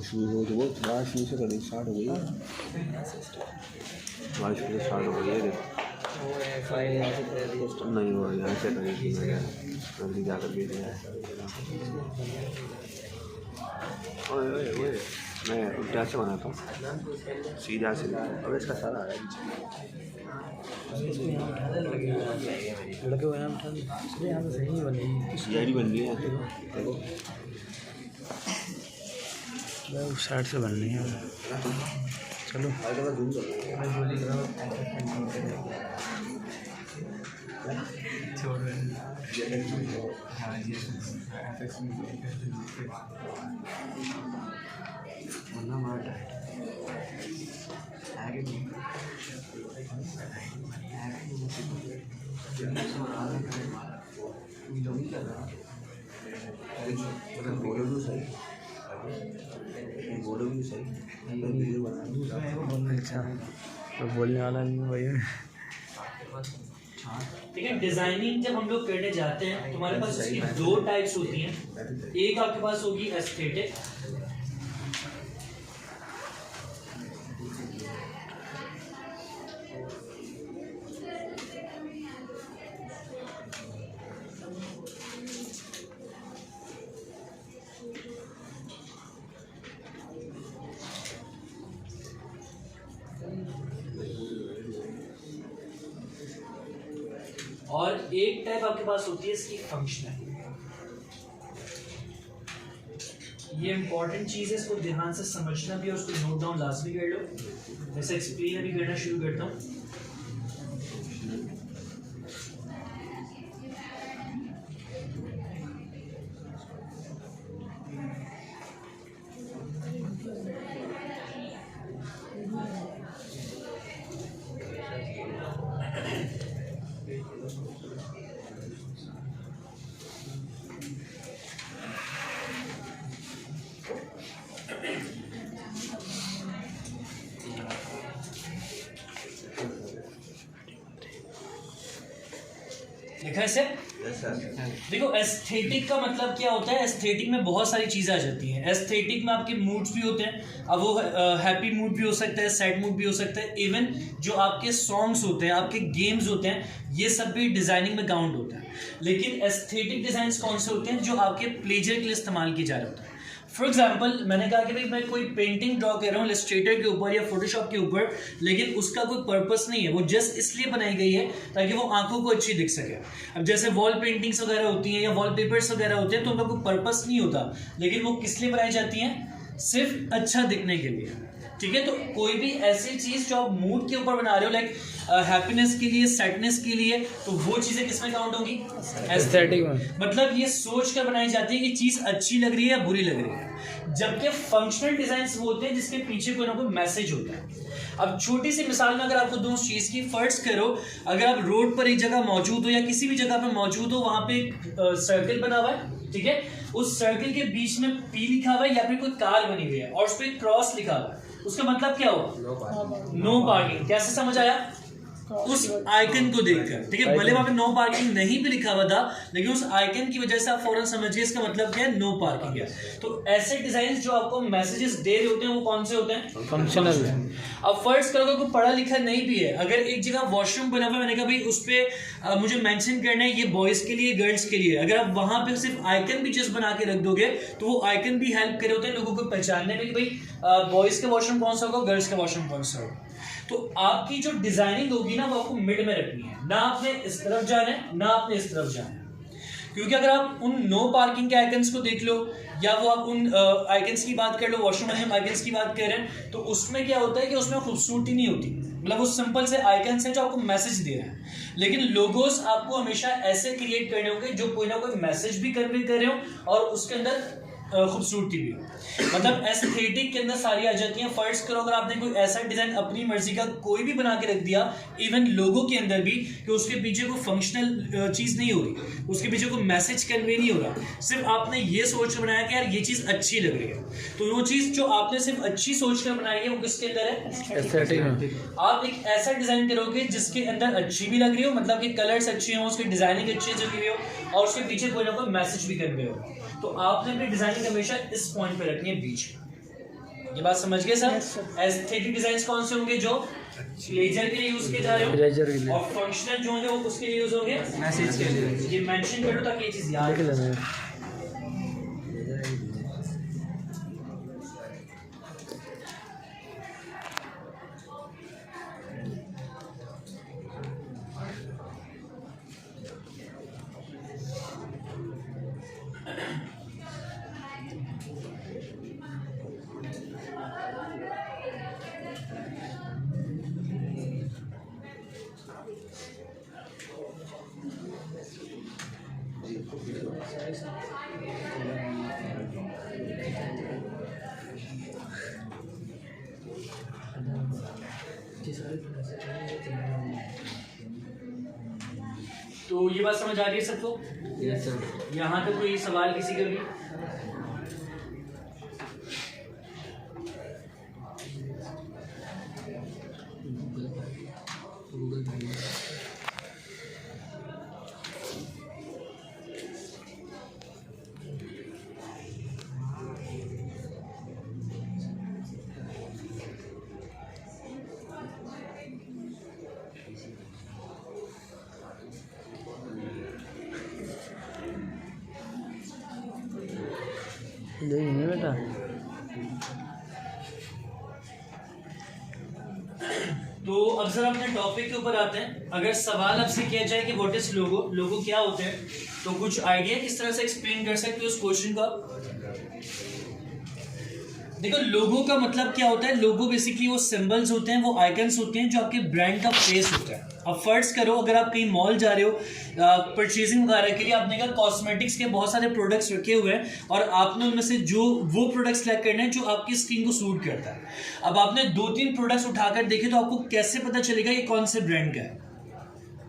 शुरू हो तो वो बारिश शुरू से करनी स्टार्ट हो गई है, बारिश शुरू स्टार्ट हो गई है। नहीं हो यहाँ से करी थी मैंने, जल्दी जाकर भी दिया है। ओए ओए ओए, मैं उल्टा से बनाता हूँ, सीधा से। अब इसका सारा है लड़के को यहाँ उठा दो, यहाँ तो सही नहीं बनेगी, सीआईडी बन रही है देखो। उस साइड से बन रही है। चलो छोड़ रहे हैं। बोलो भी सही, बोलो भी सही। अच्छा तो बोलने वाला नहीं भैया। ठीक है, डिजाइनिंग जब हम लोग करने जाते हैं तो हमारे पास इसकी दो टाइप्स होती हैं। एक आपके पास होगी एस्थेटिक, और एक टाइप आपके पास होती है इसकी फंक्शनल। ये इंपॉर्टेंट चीज है, इसको ध्यान से समझना भी और उसको नोट डाउन लाजमी कर लो। जैसे एक्सप्लेन अभी करना शुरू करता हूँ। देखा इसे? देखो एस्थेटिक का मतलब क्या होता है। एस्थेटिक में बहुत सारी चीज़ें आ जाती हैं। एस्थेटिक में आपके मूड्स भी होते हैं। अब वो हैप्पी मूड भी हो सकता है, सैड मूड भी हो सकता है। इवन जो आपके सॉन्ग्स होते हैं, आपके गेम्स होते हैं, ये सब भी डिज़ाइनिंग में काउंट होता है। लेकिन एस्थेटिक डिज़ाइन कौन से होते हैं? जो आपके प्लेजर के लिए इस्तेमाल किए जा रहे होते हैं। फॉर एग्जाम्पल मैंने कहा कि भाई मैं कोई पेंटिंग ड्रॉ कर रहा हूँ इलस्ट्रेटर के ऊपर या फोटोशॉप के ऊपर, लेकिन उसका कोई पर्पस नहीं है, वो जस्ट इसलिए बनाई गई है ताकि वो आंखों को अच्छी दिख सके। अब जैसे वॉल पेंटिंग्स वगैरह होती हैं या वॉल पेपर्स वगैरह होते हैं तो उनका कोई पर्पस नहीं होता, लेकिन वो किस लिए बनाई जाती हैं? सिर्फ अच्छा दिखने के लिए। ठीक है, तो कोई भी ऐसी चीज़ जो आप मूड के ऊपर बना रहे हो, लाइक हैप्पीनेस के लिए, सैडनेस के लिए, तो वो चीज़ें किसमें काउंट होंगी? एस्थेटिक में। मतलब ये सोच कर बनाई जाती है कि चीज़ अच्छी लग रही है या बुरी लग रही है। जबकि फंक्शनल डिजाइन्स वो होते हैं जिसके पीछे कोई ना कोई मैसेज होता है। अब छोटी सी मिसाल में अगर आपको दो चीज़ की, फर्ज करो अगर आप रोड पर एक जगह मौजूद हो या किसी भी जगह पर मौजूद हो, वहां पे एक सर्कल बना हुआ है, ठीक है, उस सर्कल के बीच में पी लिखा हुआ है या फिर कोई कार बनी हुई है और उस पर क्रॉस लिखा हुआ है, उसका मतलब क्या होगा? No parking. कैसे समझ आया? उस आइकन को देखकर। ठीक है, भले वहां पे नो पार्किंग नहीं भी लिखा हुआ था, लेकिन उस आइकन की वजह से आप फौरन समझ गए इसका मतलब क्या है? नो पार्किंग है। तो ऐसे डिजाइन जो आपको मैसेजेस दे रहे होते हैं वो कौन से होते हैं? फंक्शनल। अब फर्ज करो कोई पढ़ा लिखा नहीं भी है, अगर एक जगह वॉशरूम बना हुआ है, मैंने कहा भाई उस पर मुझे मेंशन करना है ये बॉयज के लिए, गर्ल्स के लिए, अगर आप वहां पे सिर्फ आइकन भी जस्ट बना के रख दोगे तो वो आइकन भी हेल्प करे होते हैं लोगों को पहचानने में कि भाई बॉयज का वॉशरूम कौन सा होगा, गर्ल्स का वॉशरूम कौन सा होगा। तो आपकी जो डिजाइनिंग होगी ना वो आपको मिड में रखनी है, ना आपने इस तरफ जाना है ना आपने इस तरफ जाना है। क्योंकि अगर आप उन नो पार्किंग के आइकन्स को देख लो या वो आप उन आइकन्स की बात कर लो, वॉशरूम में हम आइकन्स की बात कर रहे हैं, तो उसमें क्या होता है कि उसमें खूबसूरती नहीं होती। मतलब वो सिंपल से आइकन्स हैं जो आपको मैसेज दे रहे हैं। लेकिन लोगोस आपको हमेशा ऐसे क्रिएट करने होंगे जो कोई ना कोई मैसेज भी कन्वे कर रहे हो और उसके अंदर खूबसूरती भी हो। मतलब एस्थेटिक के अंदर सारी आ जाती हैं। फर्ज करो अगर आपने कोई ऐसा डिजाइन अपनी मर्जी का कोई भी बना के रख दिया, इवन लोगो के अंदर भी, कि उसके पीछे कोई फंक्शनल चीज नहीं हो रही, उसके पीछे कोई मैसेज कन्वे नहीं हो रहा, सिर्फ आपने ये सोच कर बनाया कि यार ये चीज अच्छी लग रही है, तो वो चीज जो आपने सिर्फ अच्छी सोच कर बनाई है वो किसके अंदर है? एस्थेटिक में। आप एक ऐसा डिजाइन करोगे जिसके अंदर अच्छी भी लग रही हो, मतलब कि कलर्स अच्छे हो, उसकी डिजाइनिंग अच्छी लगी हुई हो और उसके पीछे कोई ना कोई मैसेज भी कन्वे हो, तो आपने अपनी डिजाइनिंग हमेशा इस पॉइंट पे रखनी है, बीच में। ये बात समझ गए सर? एस्थेटिक डिजाइन कौन से होंगे? जो लेजर के लिए यूज किए जा रहे हो, लेजर के लिए, और फंक्शनल जो होंगे वो उसके लिए यूज होंगे, मैसेज के लिए। ये मेंशन करो ताकि ये चीज याद रहे। तो ये बात समझ आ रही है सबको? Yes sir. यहाँ तक कोई सवाल किसी का भी? नहीं बेटा, तो अब सर अपने टॉपिक के ऊपर आते हैं। अगर सवाल आपसे किया जाए कि व्हाट इज लोगो, लोगो क्या होते हैं, तो कुछ आइडिया किस तरह से एक्सप्लेन कर सकते हो उस क्वेश्चन को आप? देखो, लोगो का मतलब क्या होता है? लोगो बेसिकली वो सिंबल्स होते हैं, वो आइकन्स होते हैं जो आपके ब्रांड का फेस होता है। अब फर्ज करो अगर आप कहीं मॉल जा रहे हो परचेजिंग वगैरह के लिए, आपने कहा कॉस्मेटिक्स के बहुत सारे प्रोडक्ट्स रखे हुए हैं और आपने उनमें से जो वो प्रोडक्ट्स सेलेक्ट करने हैं जो आपकी स्किन को सूट करता है। अब आपने 2-3 प्रोडक्ट्स उठाकर देखे तो आपको कैसे पता चलेगा ये कौन से ब्रांड का है?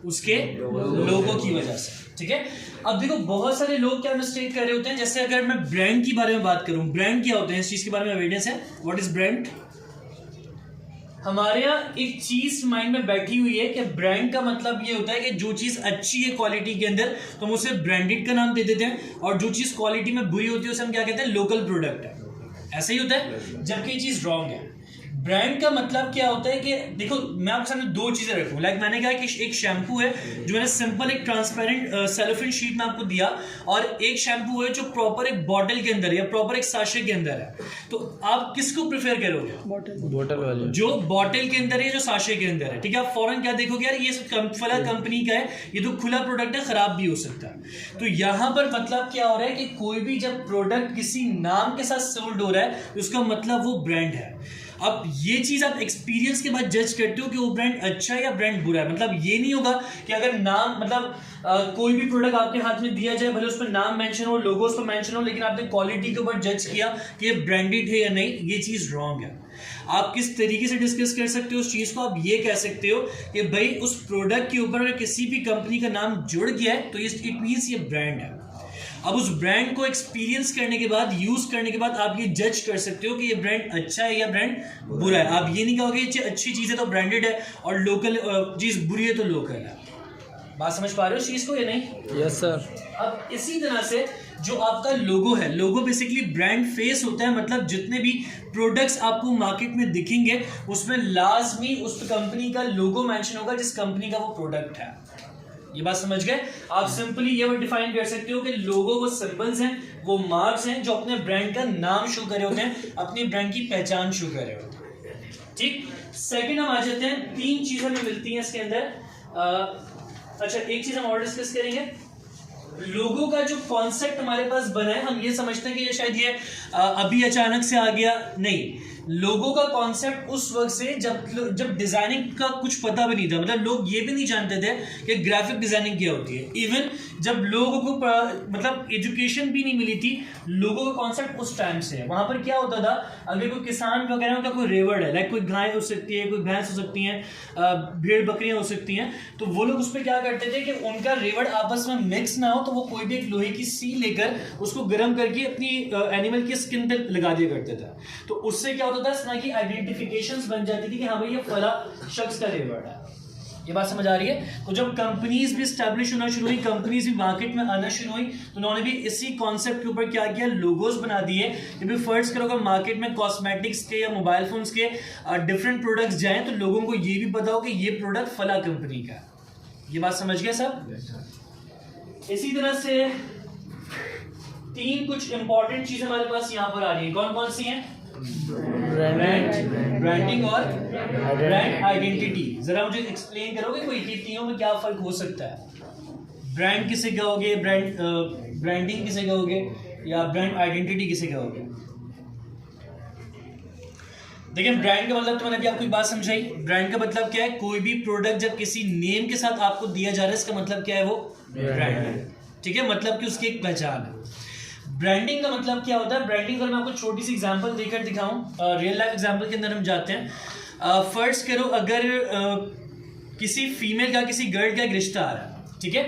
उसके लोगो की वजह से, ठीक है। अब देखो, बहुत सारे लोग क्या मिस्टेक कर रहे होते हैं। जैसे अगर मैं ब्रांड की बारे में बात करूं, ब्रांड क्या होते हैं इस चीज के बारे में एविडेंस है? What is brand? हमारे यहाँ एक चीज माइंड में बैठी हुई है कि ब्रांड का मतलब ये होता है कि जो चीज अच्छी है क्वालिटी के अंदर तो हम उसे ब्रांडेड का नाम दे देते हैं, और जो चीज क्वालिटी में बुरी होती है उसे हम क्या कहते हैं? लोकल प्रोडक्ट है। ऐसा ही होता है, जबकि ये चीज रॉन्ग है। ब्रांड का मतलब क्या होता है कि देखो, मैं आपके सामने 2 चीजें रखूं। लाइक मैंने कहा कि एक शैम्पू है जो मैंने सिंपल एक ट्रांसपेरेंट सेलोफेन शीट में आपको दिया, और एक शैम्पू है जो प्रॉपर एक बॉटल के अंदर है या प्रॉपर एक साशे के अंदर है। तो आप किसको प्रेफर करोगे? बोतल वाले। जो बॉटल के अंदर है, जो साशे के अंदर है, ठीक है। आप फौरन क्या देखोगे, यार ये फला कंपनी का है, ये तो खुला प्रोडक्ट है, खराब भी हो सकता है। तो यहाँ पर मतलब क्या हो रहा है कि कोई भी जब प्रोडक्ट किसी नाम के साथ सोल्ड हो रहा है तो उसका मतलब वो ब्रांड है। अब ये चीज आप एक्सपीरियंस के बाद जज करते हो कि वो ब्रांड अच्छा है या ब्रांड बुरा है। मतलब ये नहीं होगा कि अगर नाम मतलब कोई भी प्रोडक्ट आपके हाथ में दिया जाए, भले उस पर नाम मेंशन हो, लोगो उस पर मेंशन हो, लेकिन आपने क्वालिटी के ऊपर जज किया कि ये ब्रांडेड है या नहीं, ये चीज रॉन्ग है। आप किस तरीके से डिस्कस कर सकते हो उस चीज को? आप ये कह सकते हो कि भाई उस प्रोडक्ट के ऊपर अगर किसी भी कंपनी का नाम जुड़ गया है तो इट मींस ये ब्रांड है। अब उस ब्रांड को एक्सपीरियंस करने के बाद, यूज करने के बाद आप ये जज कर सकते हो कि ये ब्रांड अच्छा है या ब्रांड बुरा है। आप ये नहीं कहोगे ये अच्छी चीज है तो ब्रांडेड है और लोकल चीज बुरी है तो लोकल है। बात समझ पा रहे हो चीज को या नहीं? Yes sir. अब इसी तरह से जो आपका लोगो है, लोगो बेसिकली ब्रांड फेस होता है। मतलब जितने भी प्रोडक्ट्स आपको मार्केट में दिखेंगे उसमें लाजमी उस कंपनी का लोगो मेंशन होगा जिस कंपनी का वो प्रोडक्ट है। ये बात समझ गए? आप सिंपली ये डिफाइन कर सकते हो कि लोगो वो सिंबल्स हैं, वो मार्क्स हैं जो अपने ब्रांड का नाम शो कर रहे होते हैं, अपनी ब्रांड की पहचान शो कर रहे होते हैं। ठीक, सेकंड हम आ जाते हैं, 3 चीजें हमें मिलती हैं इसके अंदर। अच्छा, एक चीज हम और डिस्कस करेंगे। लोगो का जो कॉन्सेप्ट हमारे पास बना है, हम ये समझते हैं कि ये शायद ये अभी अचानक से आ गया, नहीं। लोगो का कॉन्सेप्ट उस वक्त से जब डिजाइनिंग का कुछ पता भी नहीं था। मतलब लोग ये भी नहीं जानते थे कि ग्राफिक डिजाइनिंग क्या होती है। इवन जब लोगों को मतलब एजुकेशन भी नहीं मिली थी, लोगों का कॉन्सेप्ट उस टाइम से है। वहां पर क्या होता था, अगर कोई किसान वगैरह का कोई रेवड़ है, लाइक कोई गाय हो सकती है, कोई भैंस हो सकती है, भेड़ बकरियां हो सकती हैं, तो वो लोग उस पर क्या करते थे कि उनका रेवड़ आपस में मिक्स ना हो, तो वो कोई भी एक लोहे की सील लेकर उसको गर्म करके अपनी एनिमल की स्किन पे लगा दिया करते थे। तो उससे क्या होता था, इस तरह की आइडेंटिफिकेशंस बन जाती थी कि हाँ भाई ये फला शख्स का रेवड़ है। ये बात समझ आ रही है? तो जब कंपनीज भी स्टैब्लिश होना शुरू हुई, कंपनीज भी मार्केट में आना शुरू हुई, तो उन्होंने भी इसी कॉन्सेप्ट के ऊपर क्या किया, लोगोस बना दिए कि भाई फर्स्ट करो अगर मार्केट में कॉस्मेटिक्स के या मोबाइल फोन्स के डिफरेंट प्रोडक्ट्स जाएं तो लोगों को ये भी पता हो कि ये प्रोडक्ट फला कंपनी का है। ये बात समझ गए सब? इसी तरह से 3 कुछ इंपॉर्टेंट चीजें हमारे पास यहाँ पर आ रही है। कौन कौन सी हैं? ब्रांडिंग और ब्रांड आइडेंटिटी। जरा मुझे एक्सप्लेन करोगे कोई कि तीनों में क्या फर्क हो सकता है? ब्रांड किसे कहोगे, ब्रांडिंग किसे कहोगे, या ब्रांड आइडेंटिटी किसे कहोगे? देखिए, ब्रांड का मतलब तो मैंने अभी आपको एक बात समझाई। ब्रांड का मतलब क्या है? कोई भी प्रोडक्ट जब किसी नेम के साथ आपको दिया जा रहा है, इसका मतलब क्या है? वो ब्रांड है। ठीक है, मतलब कि उसकी एक पहचान है। ब्रांडिंग का मतलब क्या होता है? ब्रांडिंग अगर मैं आपको छोटी सी एग्जांपल देकर दिखाऊं, रियल लाइफ एग्जांपल के अंदर हम जाते हैं। फर्स्ट करो अगर किसी फीमेल का किसी गर्ल का एक रिश्ता आ रहा है, ठीक है,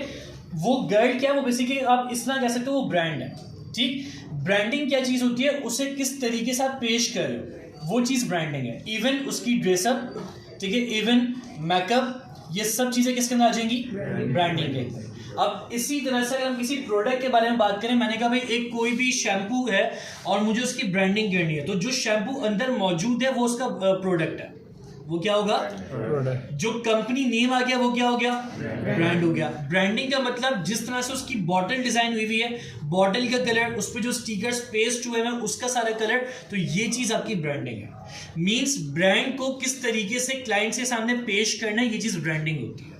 वो गर्ल क्या है, वो बेसिकली आप इस तरह कह सकते हो वो ब्रांड है। ठीक, ब्रांडिंग क्या चीज़ होती है? उसे किस तरीके से आप पेश कर रहे हो, वो चीज़ ब्रांडिंग है। इवन उसकी ड्रेसअप, ठीक है, इवन मेकअप, ये सब चीज़ें किसके अंदर आ जाएंगी? ब्रांडिंग के अंदर। अब इसी तरह से अगर हम किसी प्रोडक्ट के बारे में बात करें, मैंने कहा भाई एक कोई भी शैम्पू है और मुझे उसकी ब्रांडिंग करनी है, तो जो शैम्पू अंदर मौजूद है वो उसका प्रोडक्ट है, वो क्या होगा? प्रोडक्ट। जो कंपनी नेम आ गया वो क्या हो गया? ब्रांड हो गया। ब्रांडिंग का मतलब जिस तरह से उसकी बॉटल डिजाइन हुई है, बॉटल का कलर, उस पर जो स्टिकर्स पेस्ट हुए हैं उसका सारा कलर, तो ये चीज आपकी ब्रांडिंग है। मींस ब्रांड को किस तरीके से क्लाइंट के सामने पेश करना है, ये चीज ब्रांडिंग होती है।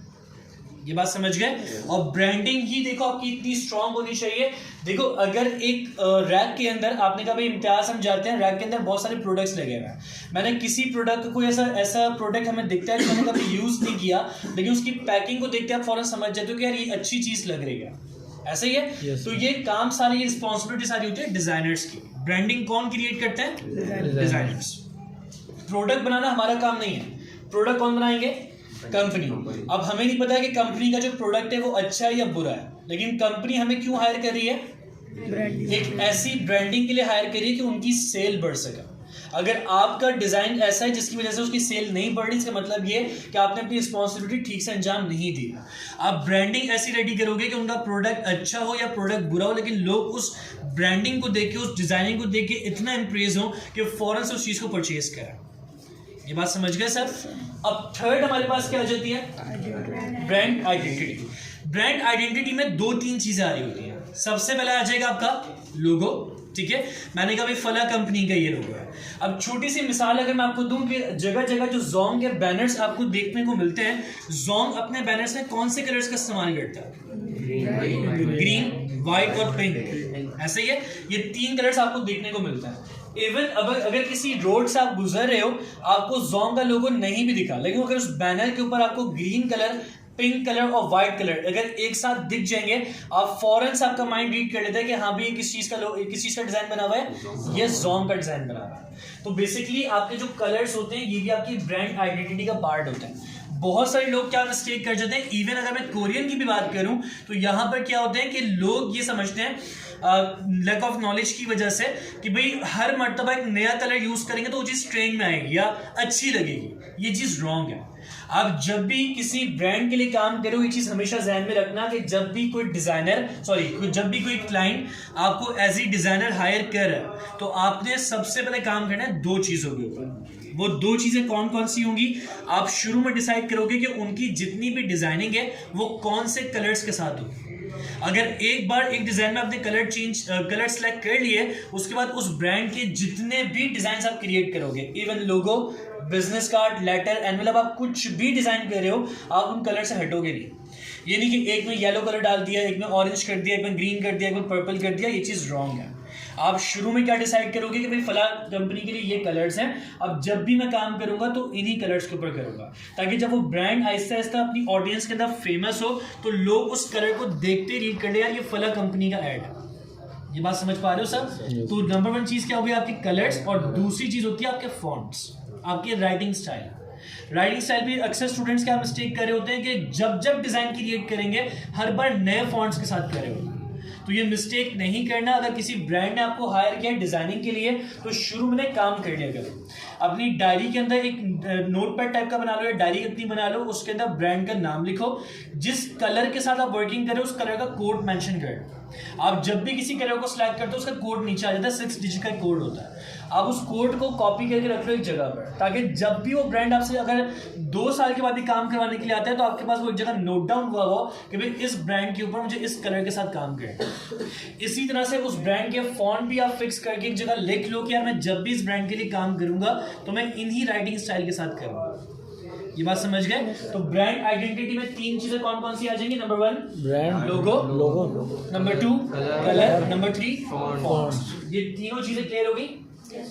ये बात समझ गए? और ब्रांडिंग ही देखो आपकी इतनी स्ट्रांग होनी चाहिए। देखो अगर एक रैक के अंदर आपने कहा भाई इम्तियाज हम जाते हैं, रैक के अंदर बहुत सारे प्रोडक्ट्स लगे हुए हैं, मैंने किसी प्रोडक्ट को कोई ऐसा प्रोडक्ट हमें दिखता है जो मैंने कभी यूज नहीं किया, लेकिन उसकी पैकिंग को देखते आप फौरन समझ जाते हो कि यार ये अच्छी चीज लग रही है, ऐसा ही है। yes, तो ये काम सारी, ये रिस्पॉन्सिबिलिटी सारी होती है डिजाइनर्स की। ब्रांडिंग कौन क्रिएट करते हैं? डिजाइनर्स। प्रोडक्ट बनाना हमारा काम नहीं है, प्रोडक्ट कौन बनाएंगे? कंपनी। अब हमें नहीं पता कि कंपनी का जो प्रोडक्ट है वो अच्छा है या बुरा है, लेकिन कंपनी हमें क्यों हायर कर रही है? एक ऐसी ब्रांडिंग के लिए हायर कर रही है कि उनकी सेल बढ़ सके। अगर आपका डिजाइन ऐसा है जिसकी वजह से उसकी सेल नहीं बढ़ रही, इसका मतलब ये कि आपने अपनी रिस्पॉन्सिबिलिटी ठीक से अंजाम नहीं दी। आप ब्रांडिंग ऐसी रेडी करोगे कि उनका प्रोडक्ट अच्छा हो या प्रोडक्ट बुरा हो, लेकिन लोग उस ब्रांडिंग को देख के, उस डिजाइनिंग को देख के इतना इंप्रेस हो कि फौरन से उस चीज को परचेज करें। ये बात समझ गए सर? अब थर्ड हमारे पास क्या आ जाती है? Brand identity. ब्रांड आइडेंटिटी में 2-3 चीजें आ रही होती हैं। सबसे पहले आ जाएगा आपका लोगो, ठीक है, मैंने कहा भाई फला कंपनी का ये लोगो है। अब छोटी सी मिसाल अगर मैं आपको दूं कि जगह जगह जो जोंग के बैनर्स आपको देखने को मिलते हैं, जोंग अपने बैनर्स में कौन से कलर्स का इस्तेमाल करता है? ग्रीन, व्हाइट और पिंक, ऐसे ही है। ये 3 कलर्स आपको देखने को मिलता है। इवन अगर किसी रोड से आप गुजर रहे हो, आपको जोंग का लोगो नहीं भी दिखा, लेकिन अगर उस बैनर के ऊपर आपको ग्रीन कलर, पिंक कलर और व्हाइट कलर अगर एक साथ दिख जाएंगे, आप फौरन से आपका माइंड रीड कर लेता है कि हाँ भाई किस चीज का डिजाइन बना हुआ है, ये जोंग का डिजाइन बना हुआ है। तो बेसिकली आपके जो कलर्स होते हैं ये भी आपकी ब्रांड आइडेंटिटी का पार्ट होता है। बहुत सारे लोग क्या मिस्टेक कर जाते हैं, इवन अगर मैं कोरियन की भी बात करूं तो यहाँ पर क्या होता है कि लोग ये समझते हैं लैक ऑफ नॉलेज की वजह से कि भाई हर मर्तबा एक नया कलर यूज करेंगे तो वो चीज ट्रेंड में आएगी या अच्छी लगेगी। ये चीज रॉन्ग है। आप जब भी किसी ब्रांड के लिए काम करो, ये चीज हमेशा ध्यान में रखना कि जब भी कोई जब भी कोई क्लाइंट आपको एज ए डिजाइनर हायर कर रहा है, तो आपने सबसे पहले काम करना है 2 चीजों के ऊपर। वो 2 चीजें कौन कौन सी होंगी? आप शुरू में डिसाइड करोगे कि उनकी जितनी भी डिजाइनिंग है वो कौन से कलर्स के साथ होगी। अगर एक बार एक डिजाइन में आपने कलर सेलेक्ट कर लिए, उसके बाद उस ब्रांड के जितने भी डिजाइन आप क्रिएट करोगे, इवन लोगो, बिजनेस कार्ड, लेटर, एनवेलप, आप कुछ भी डिजाइन कर रहे हो, आप उन कलर से हटोगे नहीं। ये नहीं कि एक में येलो कलर डाल दिया, एक में ऑरेंज कर दिया, एक में ग्रीन कर दिया, एक में पर्पल कर दिया, ये चीज रॉन्ग है। आप शुरू में क्या डिसाइड करोगे कि भाई फला कंपनी के लिए ये कलर्स हैं, अब जब भी मैं काम करूंगा तो इन्हीं कलर्स के ऊपर करूंगा, ताकि जब वो ब्रांड आहिस्ता आहिस्ता अपनी ऑडियंस के अंदर फेमस हो तो लोग उस कलर को देखते रीड कर ले, यार ये फला कंपनी का ऐड है। ये बात समझ पा रहे हो सर? तो नंबर 1 चीज क्या होगी? आपकी कलर्स, और दूसरी चीज होती है आपके फॉन्ट्स, आपके राइटिंग स्टाइल। राइटिंग स्टाइल भी अक्सर स्टूडेंट्स क्या मिस्टेक कर रहे होते हैं कि जब डिजाइन क्रिएट करेंगे हर बार नए फॉन्ट्स के साथ कर रहे होते हैं। तो ये मिस्टेक नहीं करना। अगर किसी ब्रांड ने आपको हायर किया डिजाइनिंग के लिए तो शुरू में काम कर लिया करो। अपनी डायरी के अंदर एक नोटपैड टाइप का बना लो या डायरी अपनी बना लो, उसके अंदर ब्रांड का नाम लिखो, जिस कलर के साथ आप वर्किंग करें उस कलर का कोड मेंशन करो। आप जब भी किसी कलर को सिलेक्ट करते हो उसका कोड नीचे आ जाता है, 6 डिजिट का कोड होता है। आप उस कोड को कॉपी करके रख लो एक जगह पर, ताकि जब भी वो ब्रांड आपसे अगर 2 साल के बाद भी काम करवाने के लिए आता है तो आपके पास वो एक जगह नोट डाउन हुआ हो कि भाई इस ब्रांड के ऊपर मुझे इस कलर के साथ काम करना। इसी तरह से उस ब्रांड के फॉन्ट भी आप फिक्स करके एक जगह लिख लो कि यार मैं जब भी इस ब्रांड के लिए काम करूंगा तो मैं इन्हीं राइटिंग स्टाइल के साथ करूंगा। ये बात समझ गए? तो ब्रांड आइडेंटिटी में 3 चीजें कौन कौन सी आ जाएंगी? Number 1 brand logo, number 2 colour, number 3 font. ये तीनों चीजें क्लियर होगी।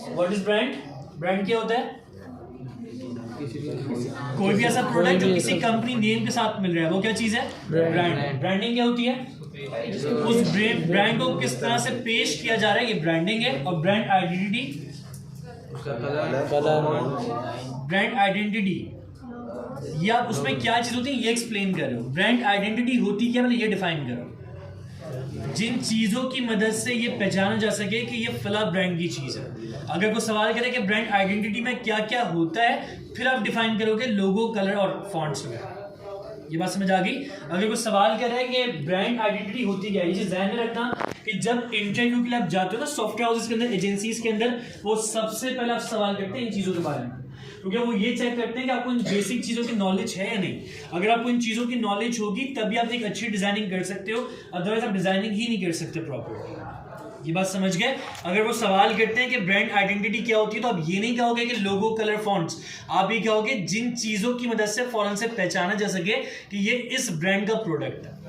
What is brand? ब्रांड क्या होता है? कोई भी ऐसा प्रोडक्ट जो किसी कंपनी नेम के साथ मिल रहा है वो क्या चीज है? ब्रांड। ब्रांडिंग क्या होती है? उस ब्रांड को किस तरह से पेश किया जा रहा है, ये ब्रांडिंग है। और ब्रांड आइडेंटिटी, ब्रांड आइडेंटिटी ये आप उसमें क्या चीज होती है ये एक्सप्लेन कर रहे हो। ब्रांड आइडेंटिटी होती क्या, मतलब ये डिफाइन करो। जिन चीजों की मदद से ये पहचाना जा सके कि ये फला ब्रांड की चीज है। अगर कोई सवाल करे कि ब्रांड आइडेंटिटी में क्या क्या होता है, फिर आप डिफाइन करोगे लोगो, कलर और फॉन्ट्स वगैरह। ये बात समझ आ गई? अगर कोई सवाल कर रहा है कि ब्रांड आइडेंटिटी होती क्या है, ये चीज ध्यान में रखना कि जब इंटरव्यू के लिए आप जाते हो ना सॉफ्टवेयर हाउसेस के अंदर, एजेंसीज के अंदर, वो सबसे पहले आप सवाल करते हैं इन चीजों के बारे में, क्योंकि वो ये चेक करते हैं कि आपको इन बेसिक चीजों की नॉलेज है या नहीं। अगर आपको इन चीजों की नॉलेज होगी तभी आप एक अच्छी डिजाइनिंग कर सकते हो, अदरवाइज आप डिजाइनिंग ही नहीं कर सकते प्रॉपर। ये बात समझ गए? अगर वो सवाल करते हैं कि ब्रांड आइडेंटिटी क्या होती है, तो आप ये नहीं कहोगे कि लोगो, कलर, फॉन्ट्स, आप ये कहोगे जिन चीजों की मदद से फौरन से पहचाना जा सके कि ये इस ब्रांड का प्रोडक्ट है।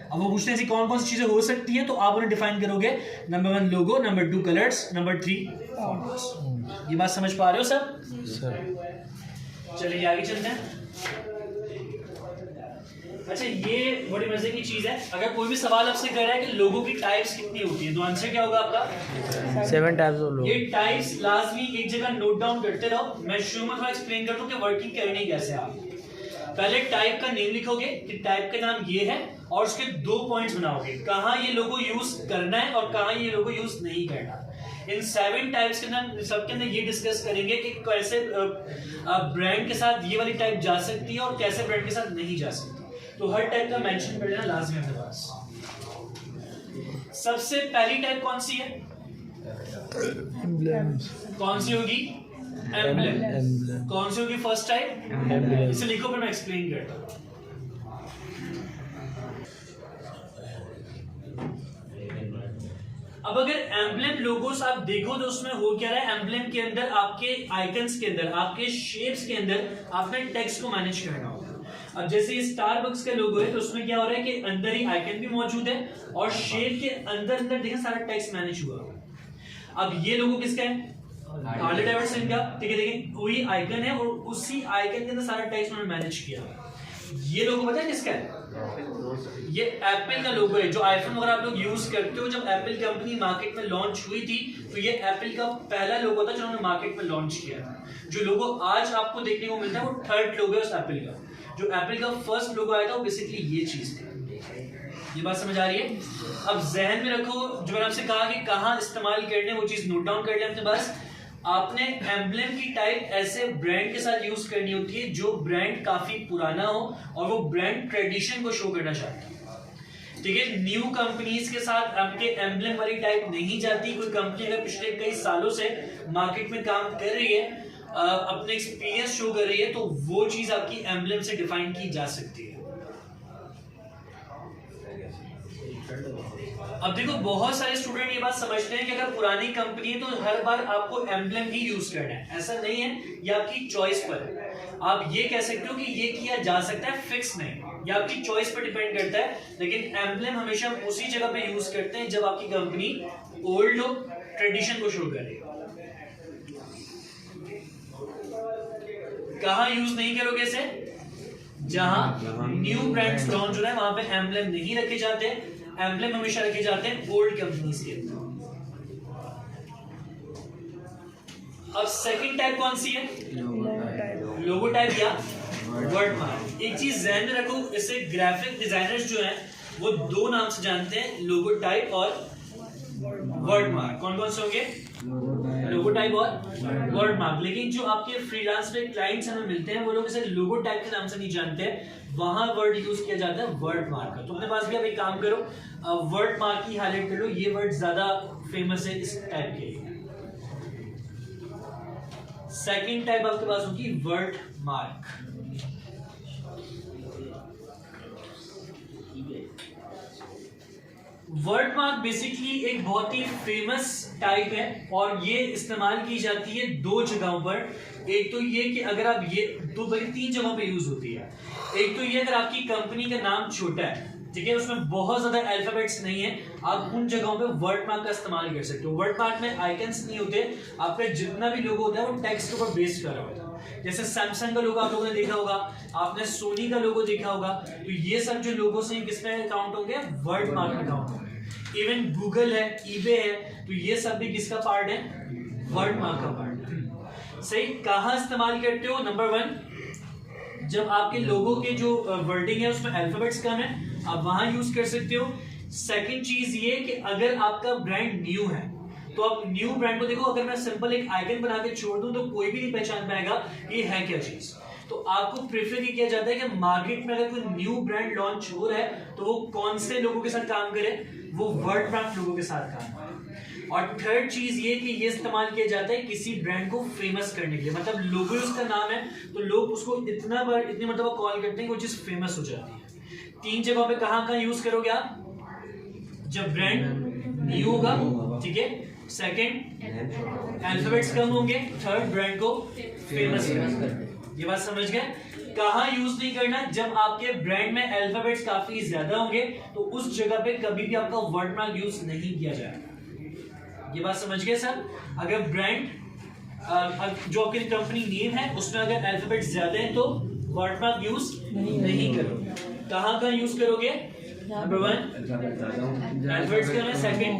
अब वो पूछते हैं ऐसी कौन कौन सी चीजें हो सकती हैं, तो आप उन्हें डिफाइन करोगे। नंबर 1 लोगो, नंबर 2 कलर्स, नंबर 3 फॉन्ट्स। ये बात समझ पा रहे हो सब? चलिए आगे चलते हैं। अच्छा, ये बड़ी मजे की चीज है। अगर कोई भी सवाल आपसे कर रहा है कि लोगों की टाइप्स कितनी होती है, तो आंसर क्या होगा आपका? 7 टाइप्स ऑफ लोगो। ये टाइप्स लाजमी एक जगह नोट डाउन करते रहो। मैं शुरू में थोड़ा एक्सप्लेन करता हूँ कि वर्किंग करनी कैसे है। आप पहले टाइप का नेम लिखोगे कि टाइप का नाम ये है, और उसके 2 पॉइंट्स बनाओगे, कहाँ ये लोगो यूज करना है और कहाँ ये लोगो यूज नहीं करना। इन 7 टाइप्स के अंदर सबके अंदर ये डिस्कस करेंगे कि कैसे ब्रांड के साथ ये वाली टाइप जा सकती है और कैसे ब्रांड के साथ नहीं जा सकती। तो हर टाइप का मेंशन कर लेना लाजमी अपने पास। सबसे पहली टाइप कौन सी है? कौन सी होगी? एम्ब्लेम। कौन सी होगी फर्स्ट टाइप? इसे लिखो फिर मैं एक्सप्लेन करता हूँ। अब अगर एम्ब्लेम लोगोस आप देखो तो उसमें हो क्या रहा है, एम्ब्लेम के अंदर आपके आइकन्स के अंदर, आपके शेप्स के अंदर आपने टेक्स्ट को मैनेज करना होगा। अब जैसे स्टारबक्स का लोगो है तो उसमें क्या हो रहा है कि अंदर ही आइकन भी मौजूद है और शेप के अंदर अंदर देखें सारा टेक्स्ट मैनेज हुआ। अब ये लोगो किसका है? हार्ले डेविडसन का। ठीक है, देखें वही आइकन है और उसी आइकन के अंदर सारा टेक्स्ट उन्होंने मैनेज किया। ये लोगो पता है किसका है? ये एप्पल का लोगो है। जो आईफोन वगैरह आप लोग यूज करते हो, जब एप्पल कंपनी मार्केट में लॉन्च हुई थी तो ये एप्पल का पहला लोगो था जो उन्होंने मार्केट में लॉन्च किया था। जो लोगो आज आपको देखने को मिलता है वो 3rd लोगो है उस एप्पल का। जो एप्पल का फर्स्ट लोगो आया था वो बेसिकली ये चीज थी। ये बात समझ आ रही है? अब जहन में रखो, जो मैंने आपसे कहा कि कहाँ इस्तेमाल करने, वो चीज नोट डाउन कर ले अपने पास। आपने एम्ब्लेम की टाइप ऐसे ब्रांड के साथ यूज करनी होती है जो ब्रांड काफी पुराना हो और वो ब्रांड ट्रेडिशन को शो करना चाहता है। ठीक है, न्यू कंपनीज के साथ आपके एम्ब्लेम वाली टाइप नहीं जाती। कोई कंपनी अगर पिछले कई सालों से मार्केट में काम कर रही है, अपने एक्सपीरियंस शो कर रही है, तो वो चीज आपकी एम्ब्लेम से डिफाइन की जा सकती है। अब देखो, बहुत सारे स्टूडेंट ये बात समझते हैं कि अगर पुरानी कंपनी है तो हर बार आपको एम्ब्लेम ही यूज करना है। ऐसा नहीं है, ये आपकी चॉइस पर है। आप ये कह सकते हो कि ये किया जा सकता है, फिक्स नहीं, ये आपकी चॉइस पर डिपेंड करता है। लेकिन एम्ब्लेम हमेशा उसी जगह पे यूज करते हैं जब आपकी कंपनी ओल्ड हो, ट्रेडिशन को शो करे। कहाँ यूज नहीं करोगे इसे? जहां न्यू ब्रांड्स लॉन्च हो रहा है वहां पे एम्ब्लेम नहीं रखे जाते। एम्ब्लेम हमेशा रखे जाते हैं ओल्ड कंपनीज के। अब सेकंड टाइप कौन सी है? लोगो टाइप या वर्ड मार्क। एक चीज ध्यान में रखो, इससे ग्राफिक डिजाइनर्स जो हैं वो दो नाम से जानते हैं, लोगो टाइप और वर्ड मार्क। कौन कौन से होंगे? लोगो टाइप और वर्ड मार्क। लेकिन जो आपके फ्रीलांस पे क्लाइंट्स हमें मिलते हैं वो लोग इसे लोगो टाइप के नाम से नहीं जानते हैं, वहां वर्ड यूज किया जाता है वर्ड मार्क का। तो अपने पास भी आप एक काम करो, वर्ड मार्क की हाईलाइट कर लो, ये वर्ड ज्यादा फेमस है इस टाइप के। सेकंड टाइप आपके पास होगी word mark. Word mark basically एक बहुत ही फेमस टाइप है और ये इस्तेमाल की जाती है दो जगहों पर। एक तो ये कि अगर आप ये दो बल्कि तीन जगहों पे यूज होती है। एक तो ये अगर आपकी कंपनी का नाम छोटा है, ठीक है, उसमें बहुत ज्यादा अल्फाबेट्स नहीं है, आप उन जगहों पे वर्ड मार्क का इस्तेमाल कर सकते हो। वर्ड मार्क में आइकन्स नहीं होते, आपका जितना भी लोगो होता है वो टेक्स्ट के ऊपर बेस्ड कर रहा होता है। जैसे सैमसंग का लोगो आप लोगों ने देखा होगा, आपने सोनी का लोगो देखा होगा, तो ये सब जो लोगोस हैं किसमें काउंट होंगे? वर्ड मार्क में काउंट होंगे। इवन गूगल है, ईबे है, तो ये सब भी किसका पार्ट है? वर्ड मार्क का पार्ट है। सही। कहाँ इस्तेमाल करते हो? नंबर 1, जब आपके लोगो के जो वर्डिंग है उसमें अल्फाबेट्स कम है, आप वहां यूज कर सकते हो। सेकंड चीज ये कि अगर आपका ब्रांड न्यू है तो आप न्यू ब्रांड को देखो, अगर मैं सिंपल एक आइकन बना के छोड़ दूं तो कोई भी नहीं पहचान पाएगा ये है क्या चीज। तो आपको प्रेफर ये किया जाता है कि मार्केट में अगर कोई न्यू ब्रांड लॉन्च हो रहा है तो वो कौन से लोगों के साथ काम करे? वो वर्ड मार्क लोगों के साथ काम करे। और थर्ड चीज ये कि ये इस्तेमाल किया जाता है किसी ब्रांड को फेमस करने के लिए, मतलब लोगो उसका नाम है तो लोग उसको इतनी मरतबा कॉल करते हैं कि वो चीज फेमस हो जाती है। तीन जगहों पे कहाँ यूज करोगे आप? जब ब्रांड न्यू होगा, ठीक है, सेकंड अल्फाबेट्स कम होंगे, थर्ड ब्रांड को फेमस करना। ये बात समझ गए? कहाँ यूज नहीं करना? जब आपके ब्रांड में अल्फाबेट्स काफी ज्यादा होंगे तो उस जगह पे कभी भी आपका वर्ड मार्क यूज नहीं किया जाएगा। ये बात समझ गए सर? अगर ब्रांड जो आपकी कंपनी नेम है उसमें अगर अल्फाबेट्स ज्यादा है तो वर्ड मार्क यूज नहीं करोगे। कहाँ यूज करोगे? नंबर 1 अल्फाबेट्स कम है, सेकंड